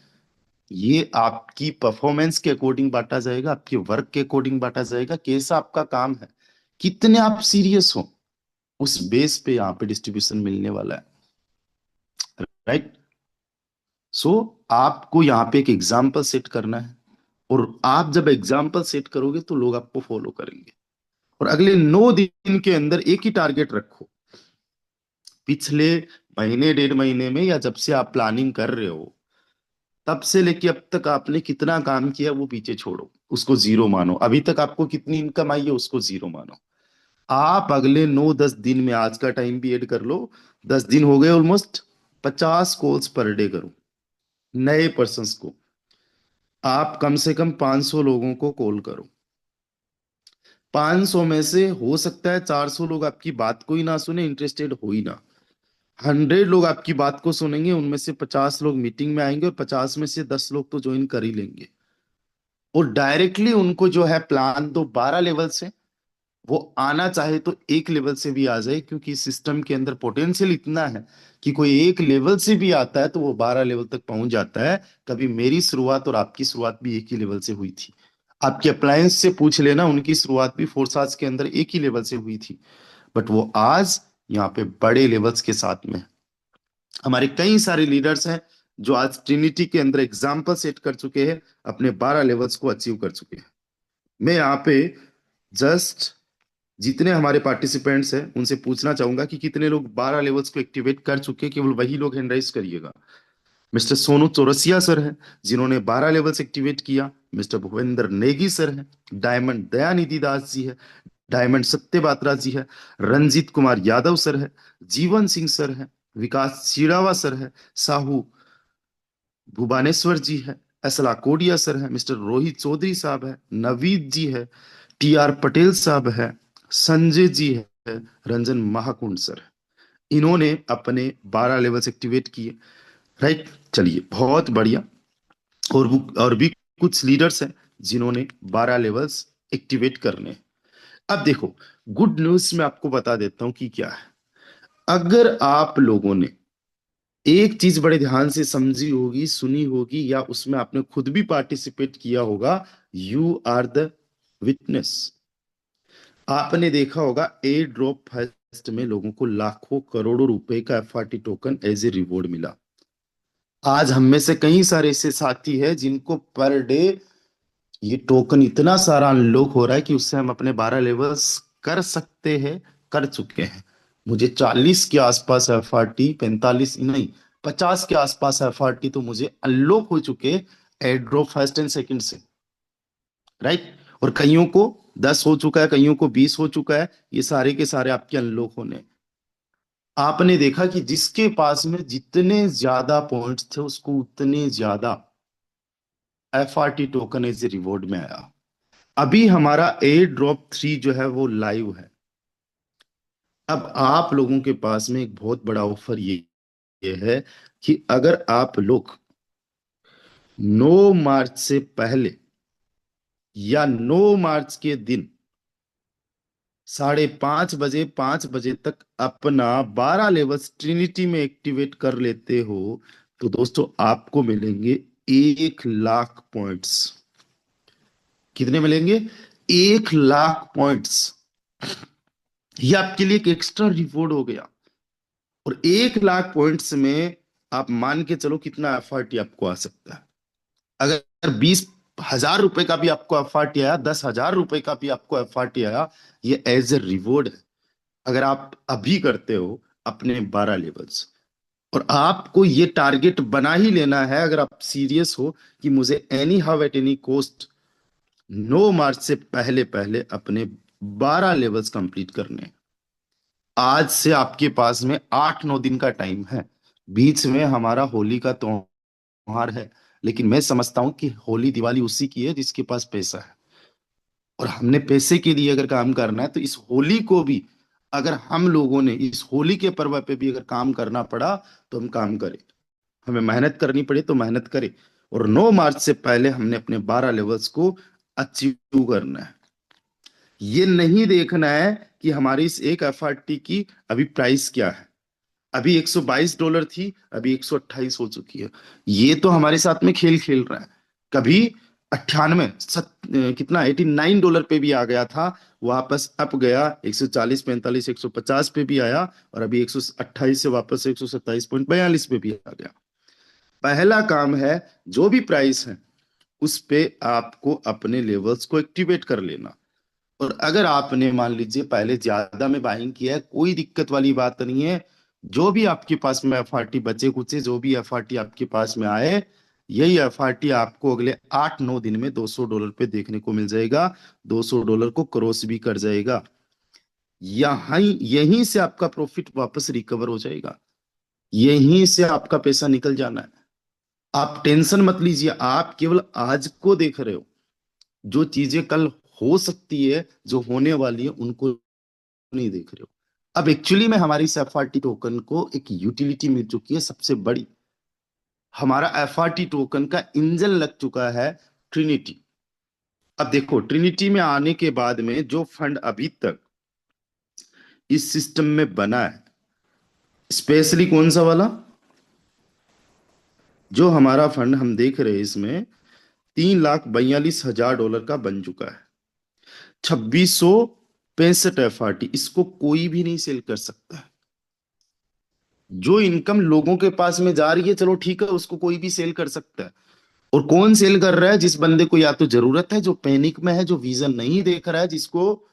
ये आपकी परफॉर्मेंस के अकॉर्डिंग बांटा जाएगा, आपके वर्क के अकॉर्डिंग बांटा जाएगा, कैसा आपका काम है, कितने आप सीरियस हो, उस बेस पे यहाँ पे डिस्ट्रीब्यूशन मिलने वाला है। राइट? सो आपको यहाँ पे एक एग्जाम्पल सेट करना है। और आप जब एग्जाम्पल सेट करोगे तो लोग आपको फॉलो करेंगे। और अगले 9 दिन के अंदर एक ही टारगेट रखो। पिछले महीने 1.5 महीने में, या जब से आप प्लानिंग कर रहे हो, तब से लेके अब तक आपने कितना काम किया वो पीछे छोड़ो, उसको जीरो मानो। अभी तक आपको कितनी इनकम आई है उसको जीरो मानो। आप अगले 9-10 दिन में, आज का टाइम भी ऐड कर लो, 10 दिन हो गए ऑलमोस्ट, 50 कॉल्स पर डे करो नए पर्सन्स को। आप कम से कम 500 लोगों को कॉल करो। 500 में से हो सकता है 400 लोग आपकी बात को ही ना सुने, इंटरेस्टेड हो ही ना। 100 लोग आपकी बात को सुनेंगे, उनमें से 50 लोग मीटिंग में आएंगे, और 50 में से 10 लोग तो ज्वाइन कर ही लेंगे। और डायरेक्टली उनको जो है प्लान दो 12 लेवल से। वो आना चाहे तो एक लेवल से भी आ जाए, क्योंकि सिस्टम के अंदर पोटेंशियल इतना है कि कोई एक लेवल से भी आता है तो वो 12 लेवल तक पहुंच जाता है। कभी मेरी शुरुआत और आपकी शुरुआत भी एक ही लेवल से हुई थी। आपके अप्लायंस से पूछ लेना, उनकी शुरुआत भी फोर्साज के अंदर एक ही लेवल से हुई थी। बट वो आज यहाँ पे बड़े लेवल्स के साथ में है। हमारे कई सारे लीडर्स हैं जो आज ट्रिनिटी के अंदर एग्जाम्पल सेट कर चुके हैं, अपने 12 लेवल्स को अचीव कर चुके हैं। मैं यहाँ पे जस्ट जितने हमारे पार्टिसिपेंट्स हैं उनसे पूछना चाहूंगा कि कितने लोग 12 लेवल्स को एक्टिवेट कर चुके हैं। केवल वही लोग हैंड राइज करिएगा। मिस्टर सोनू चौरसिया सर हैं जिन्होंने 12 लेवल्स एक्टिवेट किया। मिस्टर भूपेंद्र नेगी सर हैं। डायमंड दयानिधि दास जी है। डायमंड सत्य बात्रा जी है, रंजीत कुमार यादव सर है, जीवन सिंह सर है, विकास चिड़ावा सर है, साहू भुवनेश्वर जी है, एसला कोडिया सर है, मिस्टर रोहित चौधरी साहब है, नवीद जी है, टी आर पटेल साहब है, संजय जी है, रंजन महाकुंड सर है। इन्होंने अपने 12 लेवल्स एक्टिवेट किए। राइट, चलिए बहुत बढ़िया। और भी कुछ लीडर्स हैं जिन्होंने 12 लेवल्स एक्टिवेट करने हैं। अब देखो, गुड न्यूज मैं आपको बता देता हूं कि क्या है। अगर आप लोगों ने एक चीज बड़े ध्यान से समझी होगी, सुनी होगी, या उसमें आपने खुद भी पार्टिसिपेट किया होगा, यू आर द विटनेस। आपने देखा होगा एयर ड्रॉप फेस्ट में लोगों को लाखों करोड़ों रुपए का FRT token as a reward मिला। आज हम में से कई सारे ऐसे साथी हैं जिनको पर डे ये टोकन इतना सारा अनलॉक हो रहा है कि उससे हम अपने 12 लेवल्स कर सकते हैं, कर चुके हैं। मुझे 40 के आसपास एफआरटी, 45 नहीं, 50 के आसपास एफआरटी तो मुझे अनलॉक हो चुके air drop first and second से। राइट, और कईयों को 10 हो चुका है, कईयों को 20 हो चुका है। ये सारे के सारे आपके अनलॉक होने। आपने देखा कि जिसके पास में जितने ज्यादा पॉइंट्स थे उसको उतने ज्यादा FRT token as a reward में आया। अभी हमारा एयर ड्रॉप 3 जो है वो लाइव है। अब आप लोगों के पास में एक बहुत बड़ा ऑफर ये है कि अगर आप लोग 9 मार्च से पहले या 9 मार्च के दिन 5:30 बजे, 5 बजे तक अपना 12 लेवल्स ट्रिनिटी में एक्टिवेट कर लेते हो, तो दोस्तों आपको मिलेंगे 1 लाख पॉइंट्स। कितने मिलेंगे? 1 लाख पॉइंट्स। ये आपके लिए एक एक्स्ट्रा रिवॉर्ड हो गया। और 1 लाख पॉइंट्स में आप मान के चलो कितना एफआरटी आपको आ सकता है। अगर 20,000 रुपए का भी आपको एफआरटी आया, 10,000 रुपए का भी आपको एफआरटी आया, ये एज ए रिवॉर्ड है। अगर आप अभी करते हो अपने 12 लेवल्स, और आपको ये टारगेट बना ही लेना है, अगर आप सीरियस हो कि मुझे any how at any cost 9 मार्च से पहले पहले अपने 12 लेवल्स कंप्लीट करने हैं। आज से आपके पास में 8-9 दिन का टाइम है। बीच में हमारा होली का त्योहार है, लेकिन मैं समझता हूं कि होली दिवाली उसी की है जिसके पास पैसा है। और हमने पैसे के लिए अगर काम करना है तो इस होली को भी, अगर हम लोगों ने इस होली के पर्व पे भी अगर काम करना पड़ा तो हम काम करें। हमें मेहनत करनी पड़े तो मेहनत करें। और 9 मार्च से पहले हमने अपने 12 लेवल्स को अचीव करना है। ये नहीं देखना है कि हमारी इस एक एफआरटी की अभी प्राइस क्या है। अभी $122 थी, अभी 128 हो चुकी है। ये तो हमारे साथ में खेल खेल रहा है। कभी 98 कितना $89 पे भी आ गया था, वापस अप गया 140, 45, 150 पे भी आया, और अभी 128 से वापस 127.42 पे भी आ गया। पहला काम है, जो भी प्राइस है उस पे आपको अपने लेवल्स को एक्टिवेट कर लेना। और अगर आपने मान लीजिए पहले ज्यादा में बाइंग किया है, कोई दिक्कत वाली बात नहीं है। जो भी आपके पास में एफआरटी बचे कुचे, जो भी एफआरटी आपके पास में आए, यही एफआरटी आपको अगले 8-9 दिन में $200 पे देखने को मिल जाएगा। $200 को क्रॉस भी कर जाएगा। यहीं यहीं से आपका प्रॉफिट वापस रिकवर हो जाएगा। यहीं से आपका पैसा निकल जाना है। आप टेंशन मत लीजिए, आप केवल आज को देख रहे हो। जो चीजें कल हो सकती है, जो होने वाली है, उनको नहीं देख रहे हो। अब एक्चुअली में हमारी इस एफआरटी टोकन को एक यूटिलिटी मिल चुकी है सबसे बड़ी। हमारा एफआरटी टोकन का इंजन लग चुका है ट्रिनिटी। अब देखो, ट्रिनिटी में आने के बाद में जो फंड अभी तक इस सिस्टम में बना है, स्पेशली कौन सा वाला, जो हमारा फंड हम देख रहे हैं, इसमें $3,42,000 का बन चुका है। 2665 एफआरटी, इसको कोई भी नहीं सेल कर सकता है। जो इनकम लोगों के पास में जा रही है, चलो ठीक है, उसको कोई भी सेल कर सकता है। और कौन सेल कर रहा है? जिस बंदे को या तो जरूरत है, जो पैनिक में है, जो विजन नहीं देख रहा है, जिसको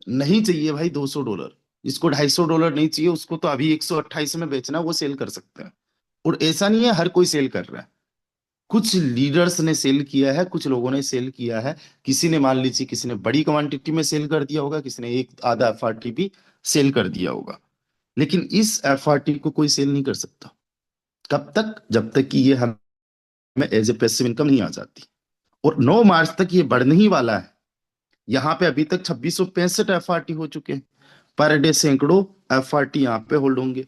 नहीं चाहिए भाई $200, जिसको $250 नहीं चाहिए, उसको तो अभी 128 में बेचना, वो सेल कर सकता है। और ऐसा नहीं है हर कोई सेल कर रहा है। कुछ लीडर्स ने सेल किया है, कुछ लोगों ने सेल किया है। किसी ने मान लीजिए, किसी ने बड़ी क्वांटिटी में सेल कर दिया होगा, किसी ने एक आधा एफआरटी भी सेल कर दिया होगा। लेकिन इस एफआरटी को कोई सेल नहीं कर सकता। कब तक? जब तक कि ये हमें एज ए पैसिव इनकम नहीं आ जाती। और 9 मार्च तक ये बढ़ने ही वाला है। यहाँ पे अभी तक 2665 एफआरटी हो चुके हैं। पर डे सैकड़ों एफआरटी यहाँ पे होल्ड होंगे।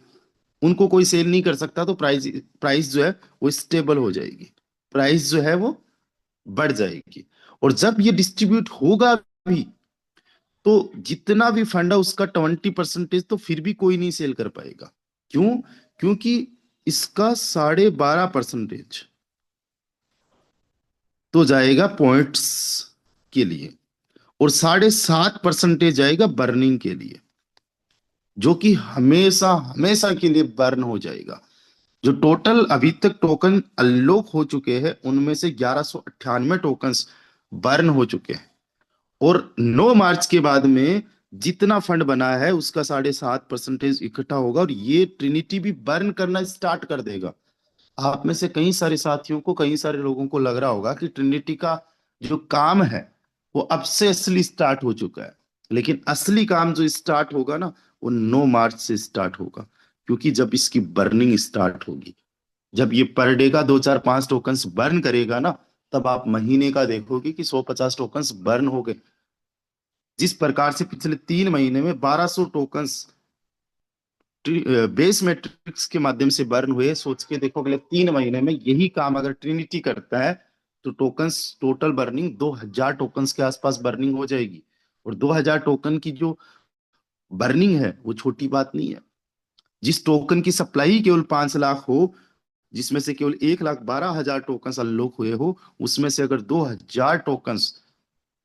उनको कोई सेल नहीं कर सकता, तो प्राइस प्राइस जो है वो स्टेबल हो जाएगी। प्राइस जो है वो बढ़ जाएगी। और जब ये डिस्ट्रीब्यूट होगा भी, तो जितना भी फंड है उसका 20% तो फिर भी कोई नहीं सेल कर पाएगा। क्यों? क्योंकि इसका 12.5% तो जाएगा पॉइंट्स के लिए, और 7.5% जाएगा बर्निंग के लिए, जो कि हमेशा हमेशा के लिए बर्न हो जाएगा। जो टोटल अभी तक टोकन अनलॉक हो चुके हैं, उनमें से 1198 टोकन्स बर्न हो चुके हैं। और 9 मार्च के बाद में जितना फंड बना है उसका 7.5% इकट्ठा होगा, और ये ट्रिनिटी भी बर्न करना स्टार्ट कर देगा। आप में से कई सारे साथियों को, कई सारे लोगों को लग रहा होगा कि ट्रिनिटी का जो काम है वो अब से असली स्टार्ट हो चुका है। लेकिन असली काम जो स्टार्ट होगा ना, वो 9 मार्च से स्टार्ट होगा। क्योंकि जब इसकी बर्निंग स्टार्ट होगी, जब ये पर डे का 2 4 5 टोकन्स बर्न करेगा ना, तब आप महीने का देखोगे कि 150 टोकन्स बर्न हो गए। जिस प्रकार से पिछले 3 महीने में 1200 टोकन्स बेस मैट्रिक्स के माध्यम से बर्न हुए, सोच के देखो अगले 3 महीने में यही काम अगर ट्रिनिटी करता है, तो टोकन्स टोटल बर्निंग 2000 टोकन्स के आसपास बर्निंग हो जाएगी। और 2000 टोकन की जो बर्निंग है वो छोटी बात नहीं है। जिस टोकन की सप्लाई केवल 5 लाख हो, जिसमें से केवल 1,12,000 टोकन अनलॉक हुए हो, उसमें से अगर 2000 टोकन्स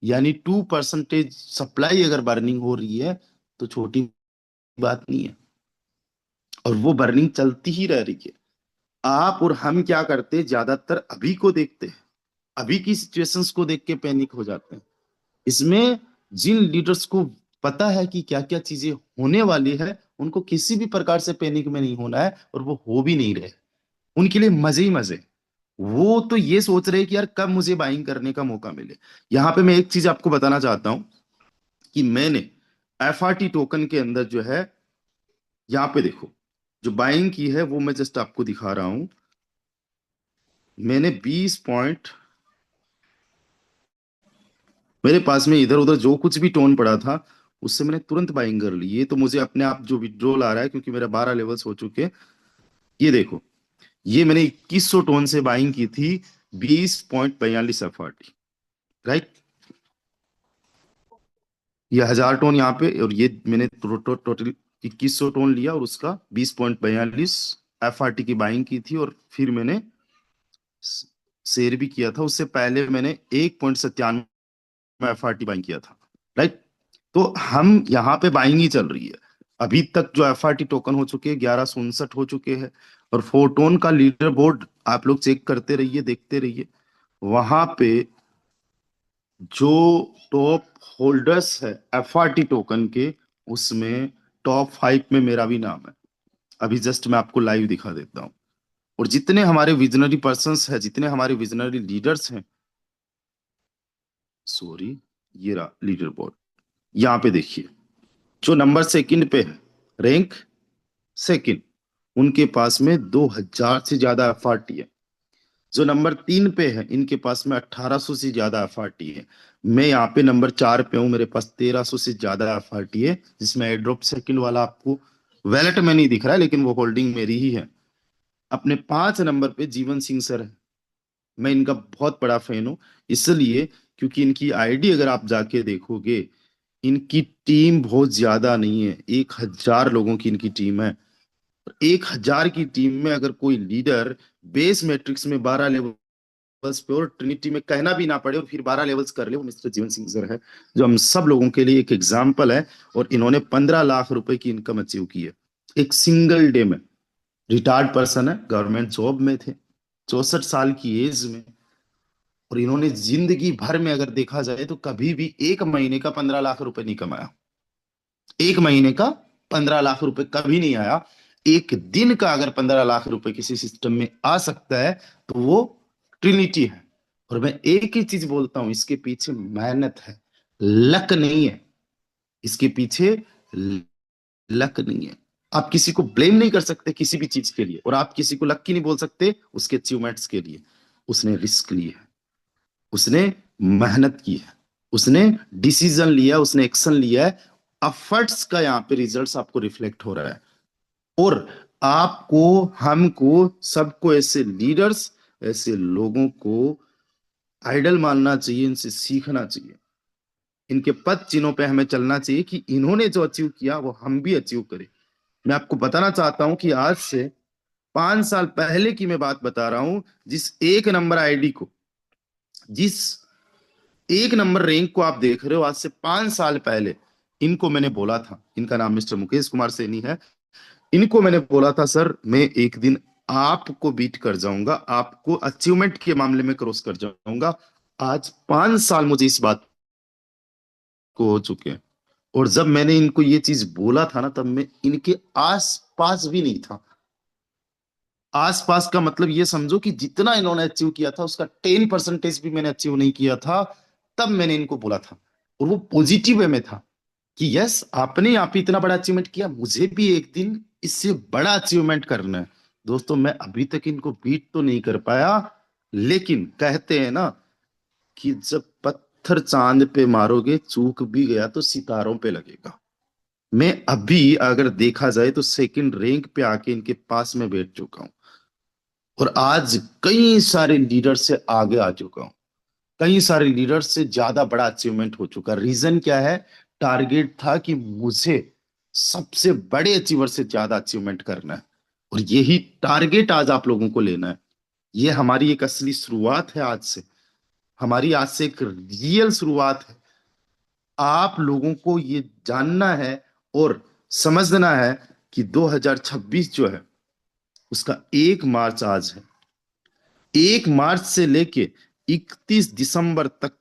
यानी 2% सप्लाई अगर बर्निंग हो रही है, तो छोटी बात नहीं है। और वो बर्निंग चलती ही रह रही है। आप और हम क्या करते हैं, ज्यादातर अभी को देखते हैं, अभी की सिचुएशंस को देख के पैनिक हो जाते हैं। इसमें जिन लीडर्स को पता है कि क्या क्या चीजें होने वाली है, उनको किसी भी प्रकार से पैनिक में नहीं होना है, और वो हो भी नहीं रहे। उनके लिए मजे ही मजे। वो तो ये सोच रहे हैं कि यार कब मुझे बाइंग करने का मौका मिले। यहां पे मैं एक चीज आपको बताना चाहता हूं कि मैंने एफआरटी टोकन के अंदर जो है, यहाँ पे देखो, जो बाइंग की है वो मैं जस्ट आपको दिखा रहा हूं। मैंने 20 पॉइंट, मेरे पास में इधर उधर जो कुछ भी टोन पड़ा था, उससे मैंने तुरंत बाइंग कर ली। ये तो मुझे अपने आप जो विड्रॉल आ रहा है, क्योंकि मेरा 12 लेवल्स हो चुके हैं। ये देखो, ये मैंने 2100 टोन से बाइंग की थी, 20.42 एफआरटी। राइट? ये 1000 टोन यहाँ पे, और ये मैंने टोटल 2100 टोन लिया, और उसका 20.42 एफआरटी की बाइंग की थी। और फिर मैंने शेयर भी किया था। उससे पहले मैंने 1.97 एफआरटी बाइंग किया था। राइट? तो हम यहाँ पे बाइंग ही चल रही है। अभी तक जो एफआरटी टोकन हो चुके हैं, 1159 हो चुके हैं। और फोटोन का लीडर बोर्ड आप लोग चेक करते रहिए, देखते रहिए। वहां पे जो टॉप होल्डर्स है एफआरटी टोकन के, उसमें टॉप 5 में मेरा भी नाम है। अभी जस्ट मैं आपको लाइव दिखा देता हूँ। और जितने हमारे विजनरी पर्संस हैं, जितने हमारे विजनरी लीडर्स हैं, सॉरी, ये रहा लीडर बोर्ड। यहाँ पे देखिए, जो नंबर सेकंड पे है, रैंक सेकंड, उनके पास में 2000 से ज्यादा एफआरटी है। जो नंबर 3 पे है, इनके पास में 1800 से ज्यादा एफआरटी है। मैं यहाँ पे नंबर 4 पे हूँ, मेरे पास 1300 से ज्यादा एफआरटी है। जिसमें एड्रॉप सेकंड वाला आपको वैलेट में नहीं दिख रहा है, लेकिन वो होल्डिंग मेरी ही है। अपने 5 नंबर पे जीवन सिंह सर है। मैं इनका बहुत बड़ा फैन हूँ, इसलिए क्योंकि इनकी आईडी अगर आप जाके देखोगे, इनकी टीम बहुत ज्यादा नहीं है, 1000 लोगों की इनकी टीम है। 1000 की टीम में अगर कोई लीडर बेस मैट्रिक्स में 12 लेवल्स पे, और ट्रिनिटी में कहना भी ना पड़े और फिर 12 लेवल्स कर ले, वो मिस्टर जीवन सिंह सर है। जो हम सब लोगों के लिए एक एग्जाम्पल है। और इन्होंने 15 लाख रुपए की इनकम अचीव की है एक सिंगल डे में। रिटायर्ड पर्सन है, गवर्नमेंट जॉब में थे, 64 साल की एज में। और इन्होंने जिंदगी भर में अगर देखा जाए, तो कभी भी एक महीने का 15 लाख रुपए नहीं कमाया। एक महीने का 15 लाख रुपए कभी नहीं आया। एक दिन का अगर 15 लाख रुपए किसी सिस्टम में आ सकता है, तो वो ट्रिनिटी है। और मैं एक ही चीज बोलता हूं, इसके पीछे मेहनत है, लक नहीं है। इसके पीछे लक नहीं है। आप किसी को ब्लेम नहीं कर सकते किसी भी चीज के लिए, और आप किसी को लक्की नहीं बोल सकते उसके अचीवमेंट्स के लिए। उसने रिस्क ली है, उसने मेहनत की है, उसने डिसीजन लिया, उसने एक्शन लिया है। एफर्ट्स का यहाँ पे रिजल्ट्स आपको रिफ्लेक्ट हो रहा है। और आपको, हमको, सबको ऐसे लीडर्स, ऐसे लोगों को आइडल मानना चाहिए, इनसे सीखना चाहिए। इनके पद चिन्हों पे हमें चलना चाहिए कि इन्होंने जो अचीव किया वो हम भी अचीव करें। मैं आपको बताना चाहता हूं कि आज से 5 साल पहले की मैं बात बता रहा हूं। जिस एक नंबर आईडी को, जिस एक नंबर रैंक को आप देख रहे हो, आज से 5 साल पहले इनको मैंने बोला था। इनका नाम मिस्टर मुकेश कुमार सैनी है। इनको मैंने बोला था, सर मैं एक दिन आपको बीट कर जाऊंगा, आपको अचीवमेंट के मामले में क्रॉस कर जाऊंगा। आज 5 साल मुझे इस बात को हो चुके हैं। और जब मैंने इनको ये चीज बोला था ना, तब मैं इनके आस पास भी नहीं था। आस पास का मतलब ये समझो कि जितना इन्होंने अचीव किया था उसका 10% भी मैंने अचीव नहीं किया था। तब मैंने इनको बोला था, और वो पॉजिटिव वे में था कि यस, आपने यहाँ पे इतना बड़ा अचीवमेंट किया, मुझे भी एक दिन इससे बड़ा अचीवमेंट करना है। दोस्तों, मैं अभी तक इनको बीट तो नहीं कर पाया, लेकिन कहते हैं ना कि जब पत्थर चांद पे मारोगे, चूक भी गया तो सितारों पे लगेगा। मैं अभी अगर देखा जाए तो सेकंड रैंक पे आके इनके पास में बैठ चुका हूं, और आज कई सारे लीडर से आगे आ चुका हूं। कई सारे लीडर से ज्यादा बड़ा अचीवमेंट हो चुका। रीजन क्या है? टारगेट था कि मुझे सबसे बड़े अचीवर से ज्यादा अचीवमेंट करना है, और यही टारगेट आज आप लोगों को लेना है। ये हमारी एक असली शुरुआत है आज से। हमारी आज से एक रियल शुरुआत है। आप लोगों को ये जानना है और समझना है कि 2026 जो है उसका 1 मार्च आज है। 1 मार्च से लेके 31 दिसंबर तक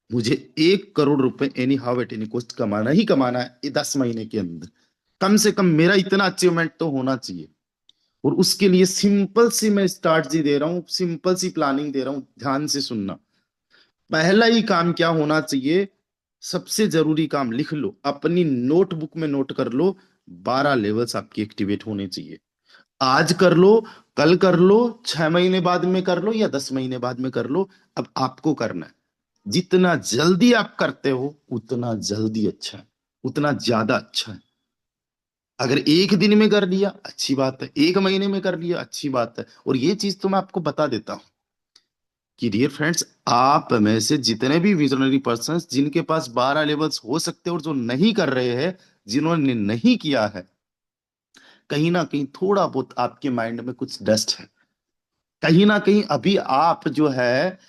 मुझे 1 करोड़ रुपए any how at any cost कमाना ही कमाना है, ये 10 महीने के अंदर। कम से कम मेरा इतना अचीवमेंट तो होना चाहिए। और उसके लिए सिंपल सी मैं स्ट्रैटेजी दे रहा हूं, सिंपल सी प्लानिंग दे रहा हूं, ध्यान से सुनना। पहला ही काम क्या होना चाहिए? सबसे जरूरी काम लिख लो, अपनी नोटबुक में नोट कर लो। 12 लेवल्स आपकी एक्टिवेट होने चाहिए। आज कर लो, कल कर लो, 6 महीने बाद में कर लो, या 10 महीने बाद में कर लो। अब आपको करना है। जितना जल्दी आप करते हो उतना जल्दी अच्छा है, उतना ज्यादा अच्छा है। अगर एक दिन में कर लिया अच्छी बात है, एक महीने में कर लिया अच्छी बात है। और ये चीज तो मैं आपको बता देता हूं कि डियर फ्रेंड्स, आप में से जितने भी विजनरी पर्सन जिनके पास 12 लेवल्स हो सकते हैं और जो नहीं कर रहे हैं, जिन्होंने नहीं किया है, कहीं ना कहीं थोड़ा बहुत आपके माइंड में कुछ डस्ट है। कहीं ना कहीं अभी आप जो है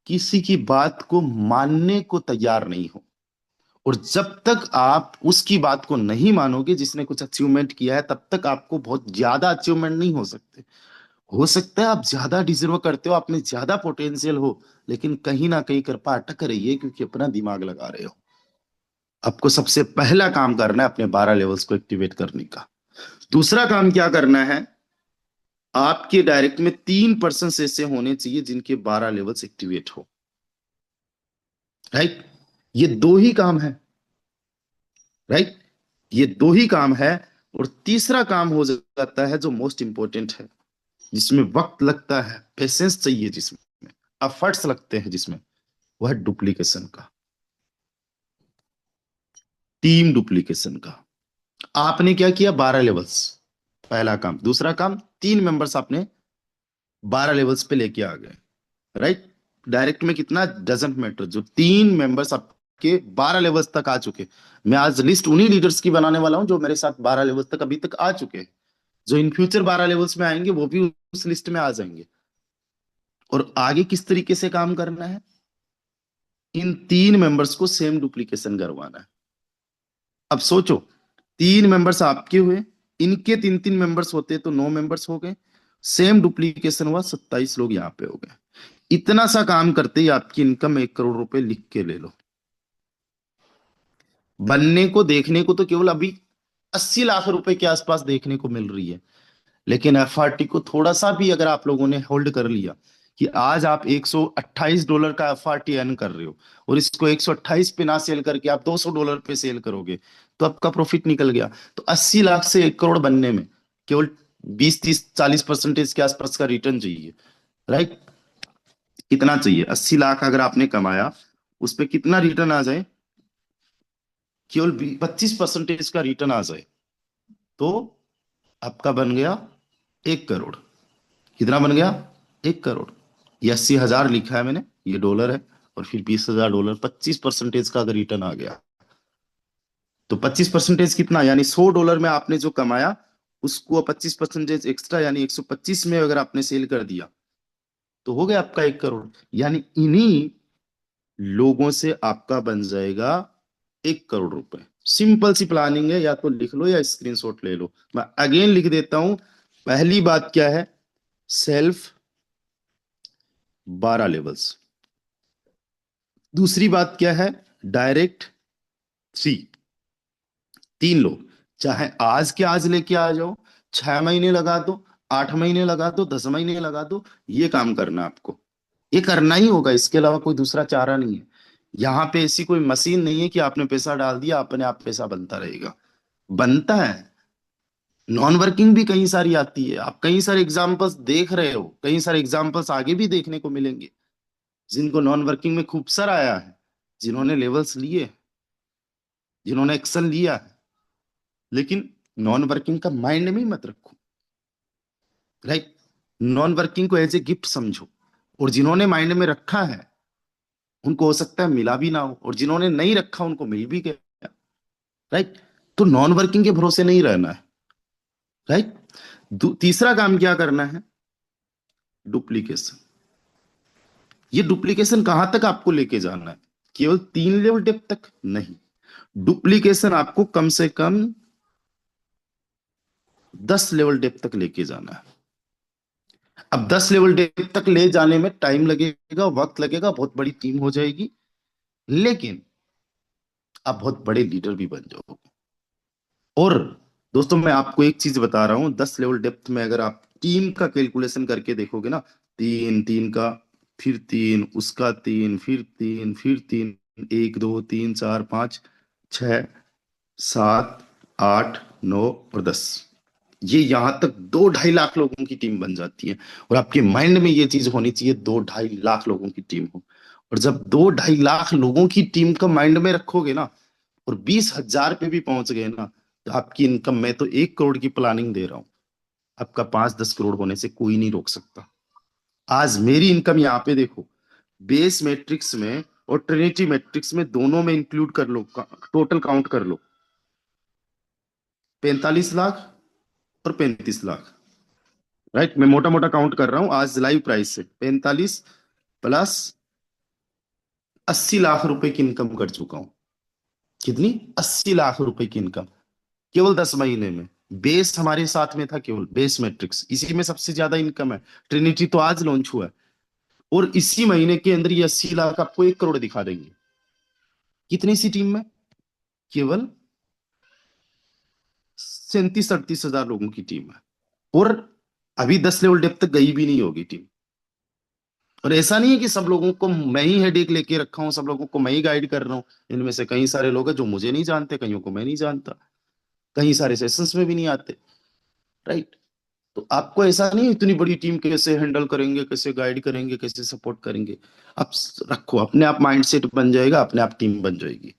किसी की बात को मानने को तैयार नहीं हो। और जब तक आप उसकी बात को नहीं मानोगे जिसने कुछ अचीवमेंट किया है, तब तक आपको बहुत ज्यादा अचीवमेंट नहीं हो सकते। हो सकता है आप ज्यादा डिजर्व करते हो, आप में ज्यादा पोटेंशियल हो, लेकिन कहीं ना कहीं कृपा अटक रही है क्योंकि अपना दिमाग लगा रहे हो। आपको सबसे पहला काम करना है अपने 12 लेवल्स को एक्टिवेट करने का। दूसरा काम क्या करना है? आपके डायरेक्ट में 3 पर्सन ऐसे होने चाहिए जिनके 12 लेवल्स एक्टिवेट हो। राइट? ये दो ही काम है। राइट? ये दो ही काम है। और तीसरा काम हो जाता है जो मोस्ट इंपॉर्टेंट है, जिसमें वक्त लगता है, पेशेंस चाहिए, जिसमें एफर्ट्स लगते हैं, जिसमें वह है डुप्लीकेशन का, टीम डुप्लीकेशन का। आपने क्या किया? 12 लेवल्स, पहला काम। दूसरा काम, 3 मेंबर्स आपने 12 लेवल्स पे लेके आ गए। राइट? डायरेक्ट में कितना डजेंट मैटर, जो 3 मेंबर्स आपके 12 लेवल्स तक आ चुके। मैं आज लिस्ट उन्हीं लीडर्स की बनाने वाला हूं जो मेरे साथ 12 लेवल्स तक अभी तक आ चुके हैं। जो इन फ्यूचर 12 लेवल्स में आएंगे वो भी उस लिस्ट में आ जाएंगे। और आगे किस तरीके से काम करना है? इन 3 मेंबर्स को सेम डुप्लीकेशन करवाना है। अब सोचो, 3 मेंबर्स आपके हुए, इनके 3 3 मेंबर्स होते तो 9 मेंबर्स हो गए। सेम डुप्लीकेशन हुआ, 27 लोग यहाँ पे हो गए। इतना सा काम करते ही आपकी इनकम 1 करोड़ रुपए लिख के ले लो। बनने को, देखने को तो केवल अभी 80 लाख रुपए के आसपास देखने को मिल रही है। लेकिन एफआरटी को थोड़ा सा भी अगर आप लोगों ने होल्ड कर लिया कि आज आप $128 का एफआरटी अर्न कर रहे हो और इसको 128 पे ना सेल करके आप $200 पे सेल करोगे, तो आपका प्रॉफिट निकल गया। तो 80 लाख से 1 करोड़ बनने में केवल 20 30 40% के आसपास का रिटर्न चाहिए, राइट? कितना चाहिए? 80 लाख अगर आपने कमाया, उस पे कितना रिटर्न आ जाए? केवल 25% का रिटर्न आ जाए, तो आपका बन गया 1 करोड़। कितना बन गया? 1 करोड़। ये 80 हजार लिखा है मैंने, ये डॉलर है, और फिर $20,000, 25% का अगर रिटर्न आ गया, तो 25% कितना, यानी $100 में आपने जो कमाया, उसको 25% एक्स्ट्रा यानी 125 में अगर आपने सेल कर दिया, तो हो गया आपका 1 करोड़। यानी इन्हीं लोगों से आपका बन जाएगा 1 करोड़ रुपए। सिंपल सी प्लानिंग है, या तो लिख लो या स्क्रीनशॉट ले लो। मैं अगेन लिख देता हूं। पहली बात क्या है? Self 12 levels. दूसरी बात क्या है? डायरेक्ट 3। 3 लोग, चाहे आज के आज लेके आ जाओ, 6 महीने लगा दो, 8 महीने लगा दो, 10 महीने लगा दो, ये काम करना आपको। ये करना ही होगा, इसके अलावा कोई दूसरा चारा नहीं है। यहाँ पे ऐसी कोई मशीन नहीं है कि आपने पैसा डाल दिया अपने आप पैसा बनता रहेगा। बनता है। नॉन वर्किंग भी कहीं सारी आती है, आप कहीं सारे एग्जाम्पल्स देख रहे हो, कहीं सारे एग्जाम्पल्स आगे भी देखने को मिलेंगे, जिनको नॉन वर्किंग में खूब सारा आया है, जिन्होंने लेवल्स लिए, जिन्होंने एक्शन लिया है। लेकिन नॉन वर्किंग का माइंड में ही मत रखो, राइट? नॉन वर्किंग को एज ए गिफ्ट समझो। और जिन्होंने माइंड में रखा है, उनको हो सकता है मिला भी ना हो, और जिन्होंने नहीं रखा उनको मिल भी गया, राइट? तो नॉन वर्किंग के भरोसे नहीं रहना है, राइट? तीसरा काम क्या करना है? डुप्लीकेशन। ये डुप्लीकेशन कहां तक आपको लेके जाना है? केवल 3 लेवल डेप्थ तक नहीं, डुप्लीकेशन आपको कम से कम 10 लेवल डेप्थ तक लेके जाना है। अब 10 लेवल डेप्थ तक ले जाने में टाइम लगेगा, वक्त लगेगा, बहुत बड़ी टीम हो जाएगी, लेकिन आप बहुत बड़े लीडर भी बन जाओगे। और दोस्तों, मैं आपको एक चीज बता रहा हूं, 10 लेवल डेप्थ में अगर आप टीम का कैलकुलेशन करके देखोगे ना, तीन तीन का, फिर तीन, उसका तीन, फिर तीन, फिर तीन, 1 2 3 4 5 6 7 8 9 और 10, ये यहां तक 2 2.5 लाख लोगों की टीम बन जाती है। और आपके माइंड में ये चीज होनी चाहिए, 2 2.5 लाख लोगों की टीम हो। और जब 2 2.5 लाख लोगों की टीम का माइंड में रखोगे ना, और 20 हजार पे भी पहुंच गए ना, तो आपकी इनकम, मैं तो 1 करोड़ की प्लानिंग दे रहा हूं, आपका 5 10 करोड़ होने से कोई नहीं रोक सकता। आज मेरी इनकम यहाँ पे देखो, बेस मैट्रिक्स में और ट्रिनिटी मैट्रिक्स में, दोनों में इंक्लूड कर लो, टोटल काउंट कर लो, 45 लाख और 35 लाख, राइट? मैं मोटा मोटा काउंट कर रहा हूं आज लाइव प्राइस से, 45 प्लस 80 लाख रुपए की इनकम कर चुका हूं। कितनी? 80 लाख रुपए की इनकम केवल 10 महीने में। बेस हमारे साथ में था, केवल बेस मैट्रिक्स, इसी में सबसे ज्यादा इनकम है। ट्रिनिटी तो आज लॉन्च हुआ है, और इसी महीने के अंदर ये 80 लाख आपको 1 करोड़ दिखा देंगे। कितनी सी टीम में? केवल 37 38 हजार लोगों की टीम है, और अभी 10 लेवल डेप्थ तक गई भी नहीं होगी टीम। और ऐसा नहीं है कि सब लोगों को मैं ही हेडेक लेके रखा हूं, सब लोगों को मैं ही गाइड कर रहा हूं। इनमें से कई सारे लोग हैं जो मुझे नहीं जानते, कईयों को मैं नहीं जानता, कई सारे सेशंस में भी नहीं आते, राइट? तो आपको ऐसा नहीं है, इतनी बड़ी टीम कैसे हैंडल करेंगे, कैसे गाइड करेंगे, कैसे सपोर्ट करेंगे। आप रखो, अपने आप माइंडसेट बन जाएगा, अपने आप टीम बन जाएगी।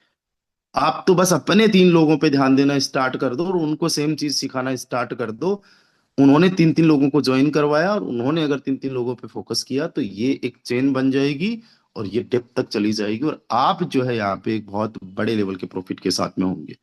आप तो बस अपने 3 लोगों पे ध्यान देना स्टार्ट कर दो, और उनको सेम चीज सिखाना स्टार्ट कर दो। उन्होंने 3 3 लोगों को ज्वाइन करवाया, और उन्होंने अगर 3 3 लोगों पे फोकस किया, तो ये एक चेन बन जाएगी, और ये डेप्थ तक चली जाएगी, और आप जो है यहाँ पे एक बहुत बड़े लेवल के प्रॉफिट के साथ में होंगे।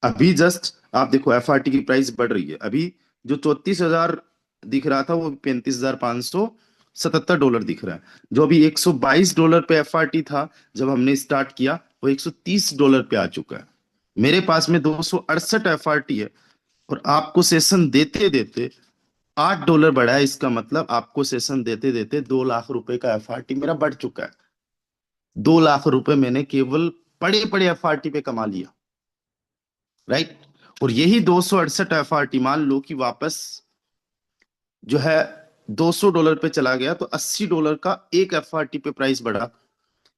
अभी जस्ट आप देखो, एफआरटी की प्राइस बढ़ रही है। अभी जो 34 हजार दिख रहा था, वो $35,577 दिख रहा है। जो अभी $122 पे एफआरटी था जब हमने स्टार्ट किया, वो $130 पे आ चुका है। मेरे पास में 268 एफआरटी है, और आपको सेशन देते देते $8 बढ़ा है। इसका मतलब आपको सेशन देते देते 2 लाख रुपए का एफआरटी मेरा बढ़ चुका है। 2 लाख रुपए मैंने केवल पड़े पड़े एफआरटी पे कमा लिया, राइट? और यही 268 एफआरटी मान लो कि वापस जो है $200 पे चला गया तो $80 का एक एफआरटी पे प्राइस बढ़ा,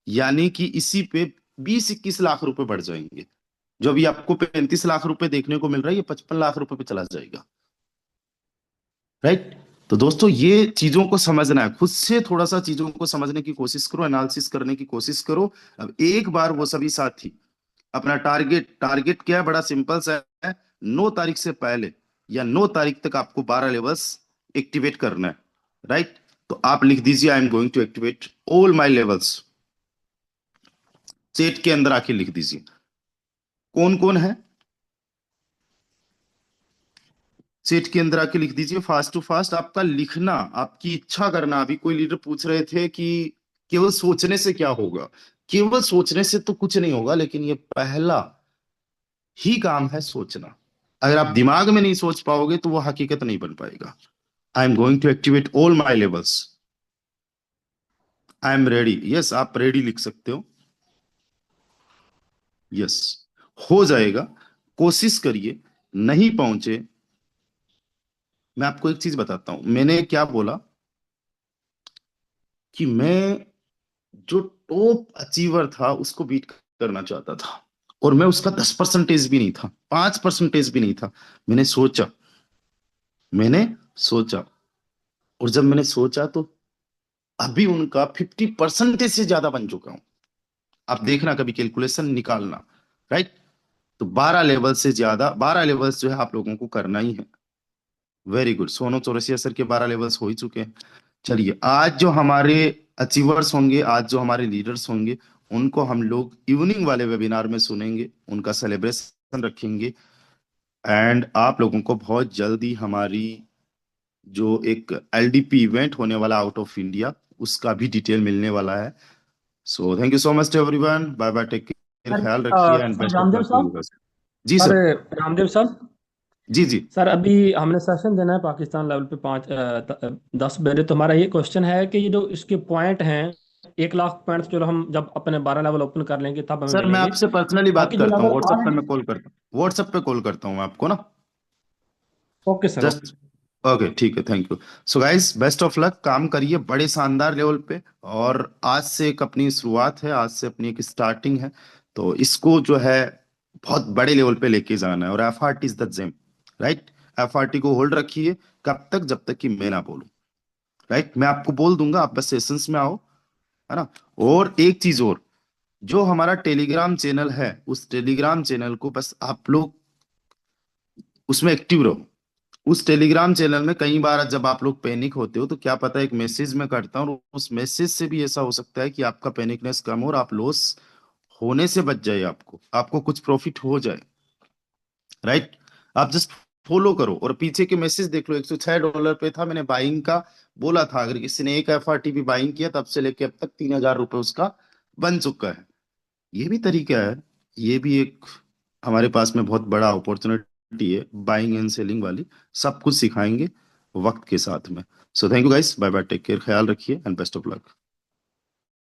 यानी कि इसी पे 20-21 लाख रुपए बढ़ जाएंगे। जो अभी आपको 35 लाख रुपए देखने को मिल रहा है, ये 55 लाख रुपए पे चला जाएगा। राइट। तो दोस्तों ये चीजों को समझना है, खुद से थोड़ा सा चीजों को समझने की कोशिश करो, एनालिसिस करने की कोशिश करो। अब एक बार वो सभी साथी अपना टारगेट टारगेट क्या है, बड़ा सिंपल सा है। 9 तारीख से पहले या 9 तारीख तक आपको 12 लेवल्स एक्टिवेट करना है। राइट। तो आप लिख दीजिए, I am going to activate all my levels. Chat के अंदर आके लिख दीजिए कौन कौन है। चेट के अंदर आके लिख दीजिए फास्ट टू फास्ट। आपका लिखना, आपकी इच्छा करना। अभी कोई लीडर पूछ रहे थे कि केवल सोचने से क्या होगा। केवल सोचने से तो कुछ नहीं होगा, लेकिन ये पहला ही काम है, सोचना। अगर आप दिमाग में नहीं सोच पाओगे तो वो हकीकत नहीं बन पाएगा। I am going to activate all my levels. I am ready. Yes, आप रेडी लिख सकते हो। यस, हो जाएगा। कोशिश करिए। नहीं पहुंचे, मैं आपको एक चीज बताता हूं, मैंने क्या बोला कि मैं जो टॉप अचीवर था उसको बीट करना चाहता था, और मैं उसका 10% भी नहीं था, 5% भी नहीं था। मैंने सोचा, मैंने सोचा, और जब मैंने सोचा तो अभी उनका 50% से ज्यादा बन चुका हूं। आप देखना, कभी कैलकुलेशन निकालना। राइट। तो 12 लेवल से ज्यादा, 12 लेवल्स जो है आप लोगों को करना ही है। Very good. Sonu Chaurasia sir के 12 लेवल्स हो ही चुके हैं। चलिए, आज जो हमारे अचीवर्स होंगे, आज जो हमारे लीडर्स होंगे, उनको हम लोग इवनिंग वाले वेबिनार में सुनेंगे, उनका सेलिब्रेशन रखेंगे। एंड आप लोगों को बहुत जल्दी हमारी जो एक एलडीपी इवेंट होने वाला आउट ऑफ इंडिया, उसका भी डिटेल मिलने वाला है। So thank you so much to everyone. Bye bye, take care, sir ख्याल रखिए and sir best of Ramdev luck to you साहब। गाइस। जी सर सर। रामदेव साहब। जी जी। सर अभी हमने सेशन देना है पाकिस्तान लेवल पे 10 बजे। तो हमारा ये क्वेश्चन है कि ये जो इसके पॉइंट हैं, 1 लाख पॉइंट, चलो हम जब अपने 12 लेवल ओपन कर लेंगे तब हमें सर मैं मिलेंगे। आपसे पर्सनली बात बाकी जो करता हूँ, लेवल व्हाट्सएप आज। पे मैं कॉल करता हूँ, व्हाट्सएप पे कॉल करता हूँ मैं आपको ना। Okay sir, okay. Just okay, ठीक है, thank you. So guys, best of luck, काम करिए बड़े शानदार लेवल पे। और आज से एक अपनी शुरुआत है, आज से अपनी एक स्टार्टिंग है। तो इसको जो है बहुत बड़े लेवल पे लेके जाना है, और F R T is the gem. Right. F R T को होल्ड रखिए। कब तक? जब तक कि मैं ना बोलूं। राइट। मैं आपको बोल दूंगा, आप बस सेशंस में आओ, है ना। और एक चीज और, जो हमारा टेलीग्राम चैनल है, उस टेलीग्राम चैनल को बस आप लोग उसमें एक्टिव रहो। उस टेलीग्राम चैनल में कई बार जब आप लोग पैनिक होते हो तो क्या पता, एक मैसेज में करता हूँ, और उस मैसेज से भी ऐसा हो सकता है कि आपका पैनिकनेस कम हो और आप लॉस होने से बच जाए, आपको आपको कुछ प्रॉफिट हो जाए। राइट। आप जस्ट फॉलो करो और पीछे के मैसेज देख लो। $106 पे था, मैंने बाइंग का बोला था, अगर किसी ने एक एफआरटी भी बाइंग किया तब से लेके अब तक $3000 उसका बन चुका है। ये भी तरीका है। ये भी एक हमारे पास में बहुत बड़ा अपॉर्चुनिटी है, बाइंग एंड सेलिंग वाली। सब कुछ सिखाएंगे वक्त के साथ में। So thank you guys, bye bye, take care, ख्याल रखिए एंड बेस्ट ऑफ लक।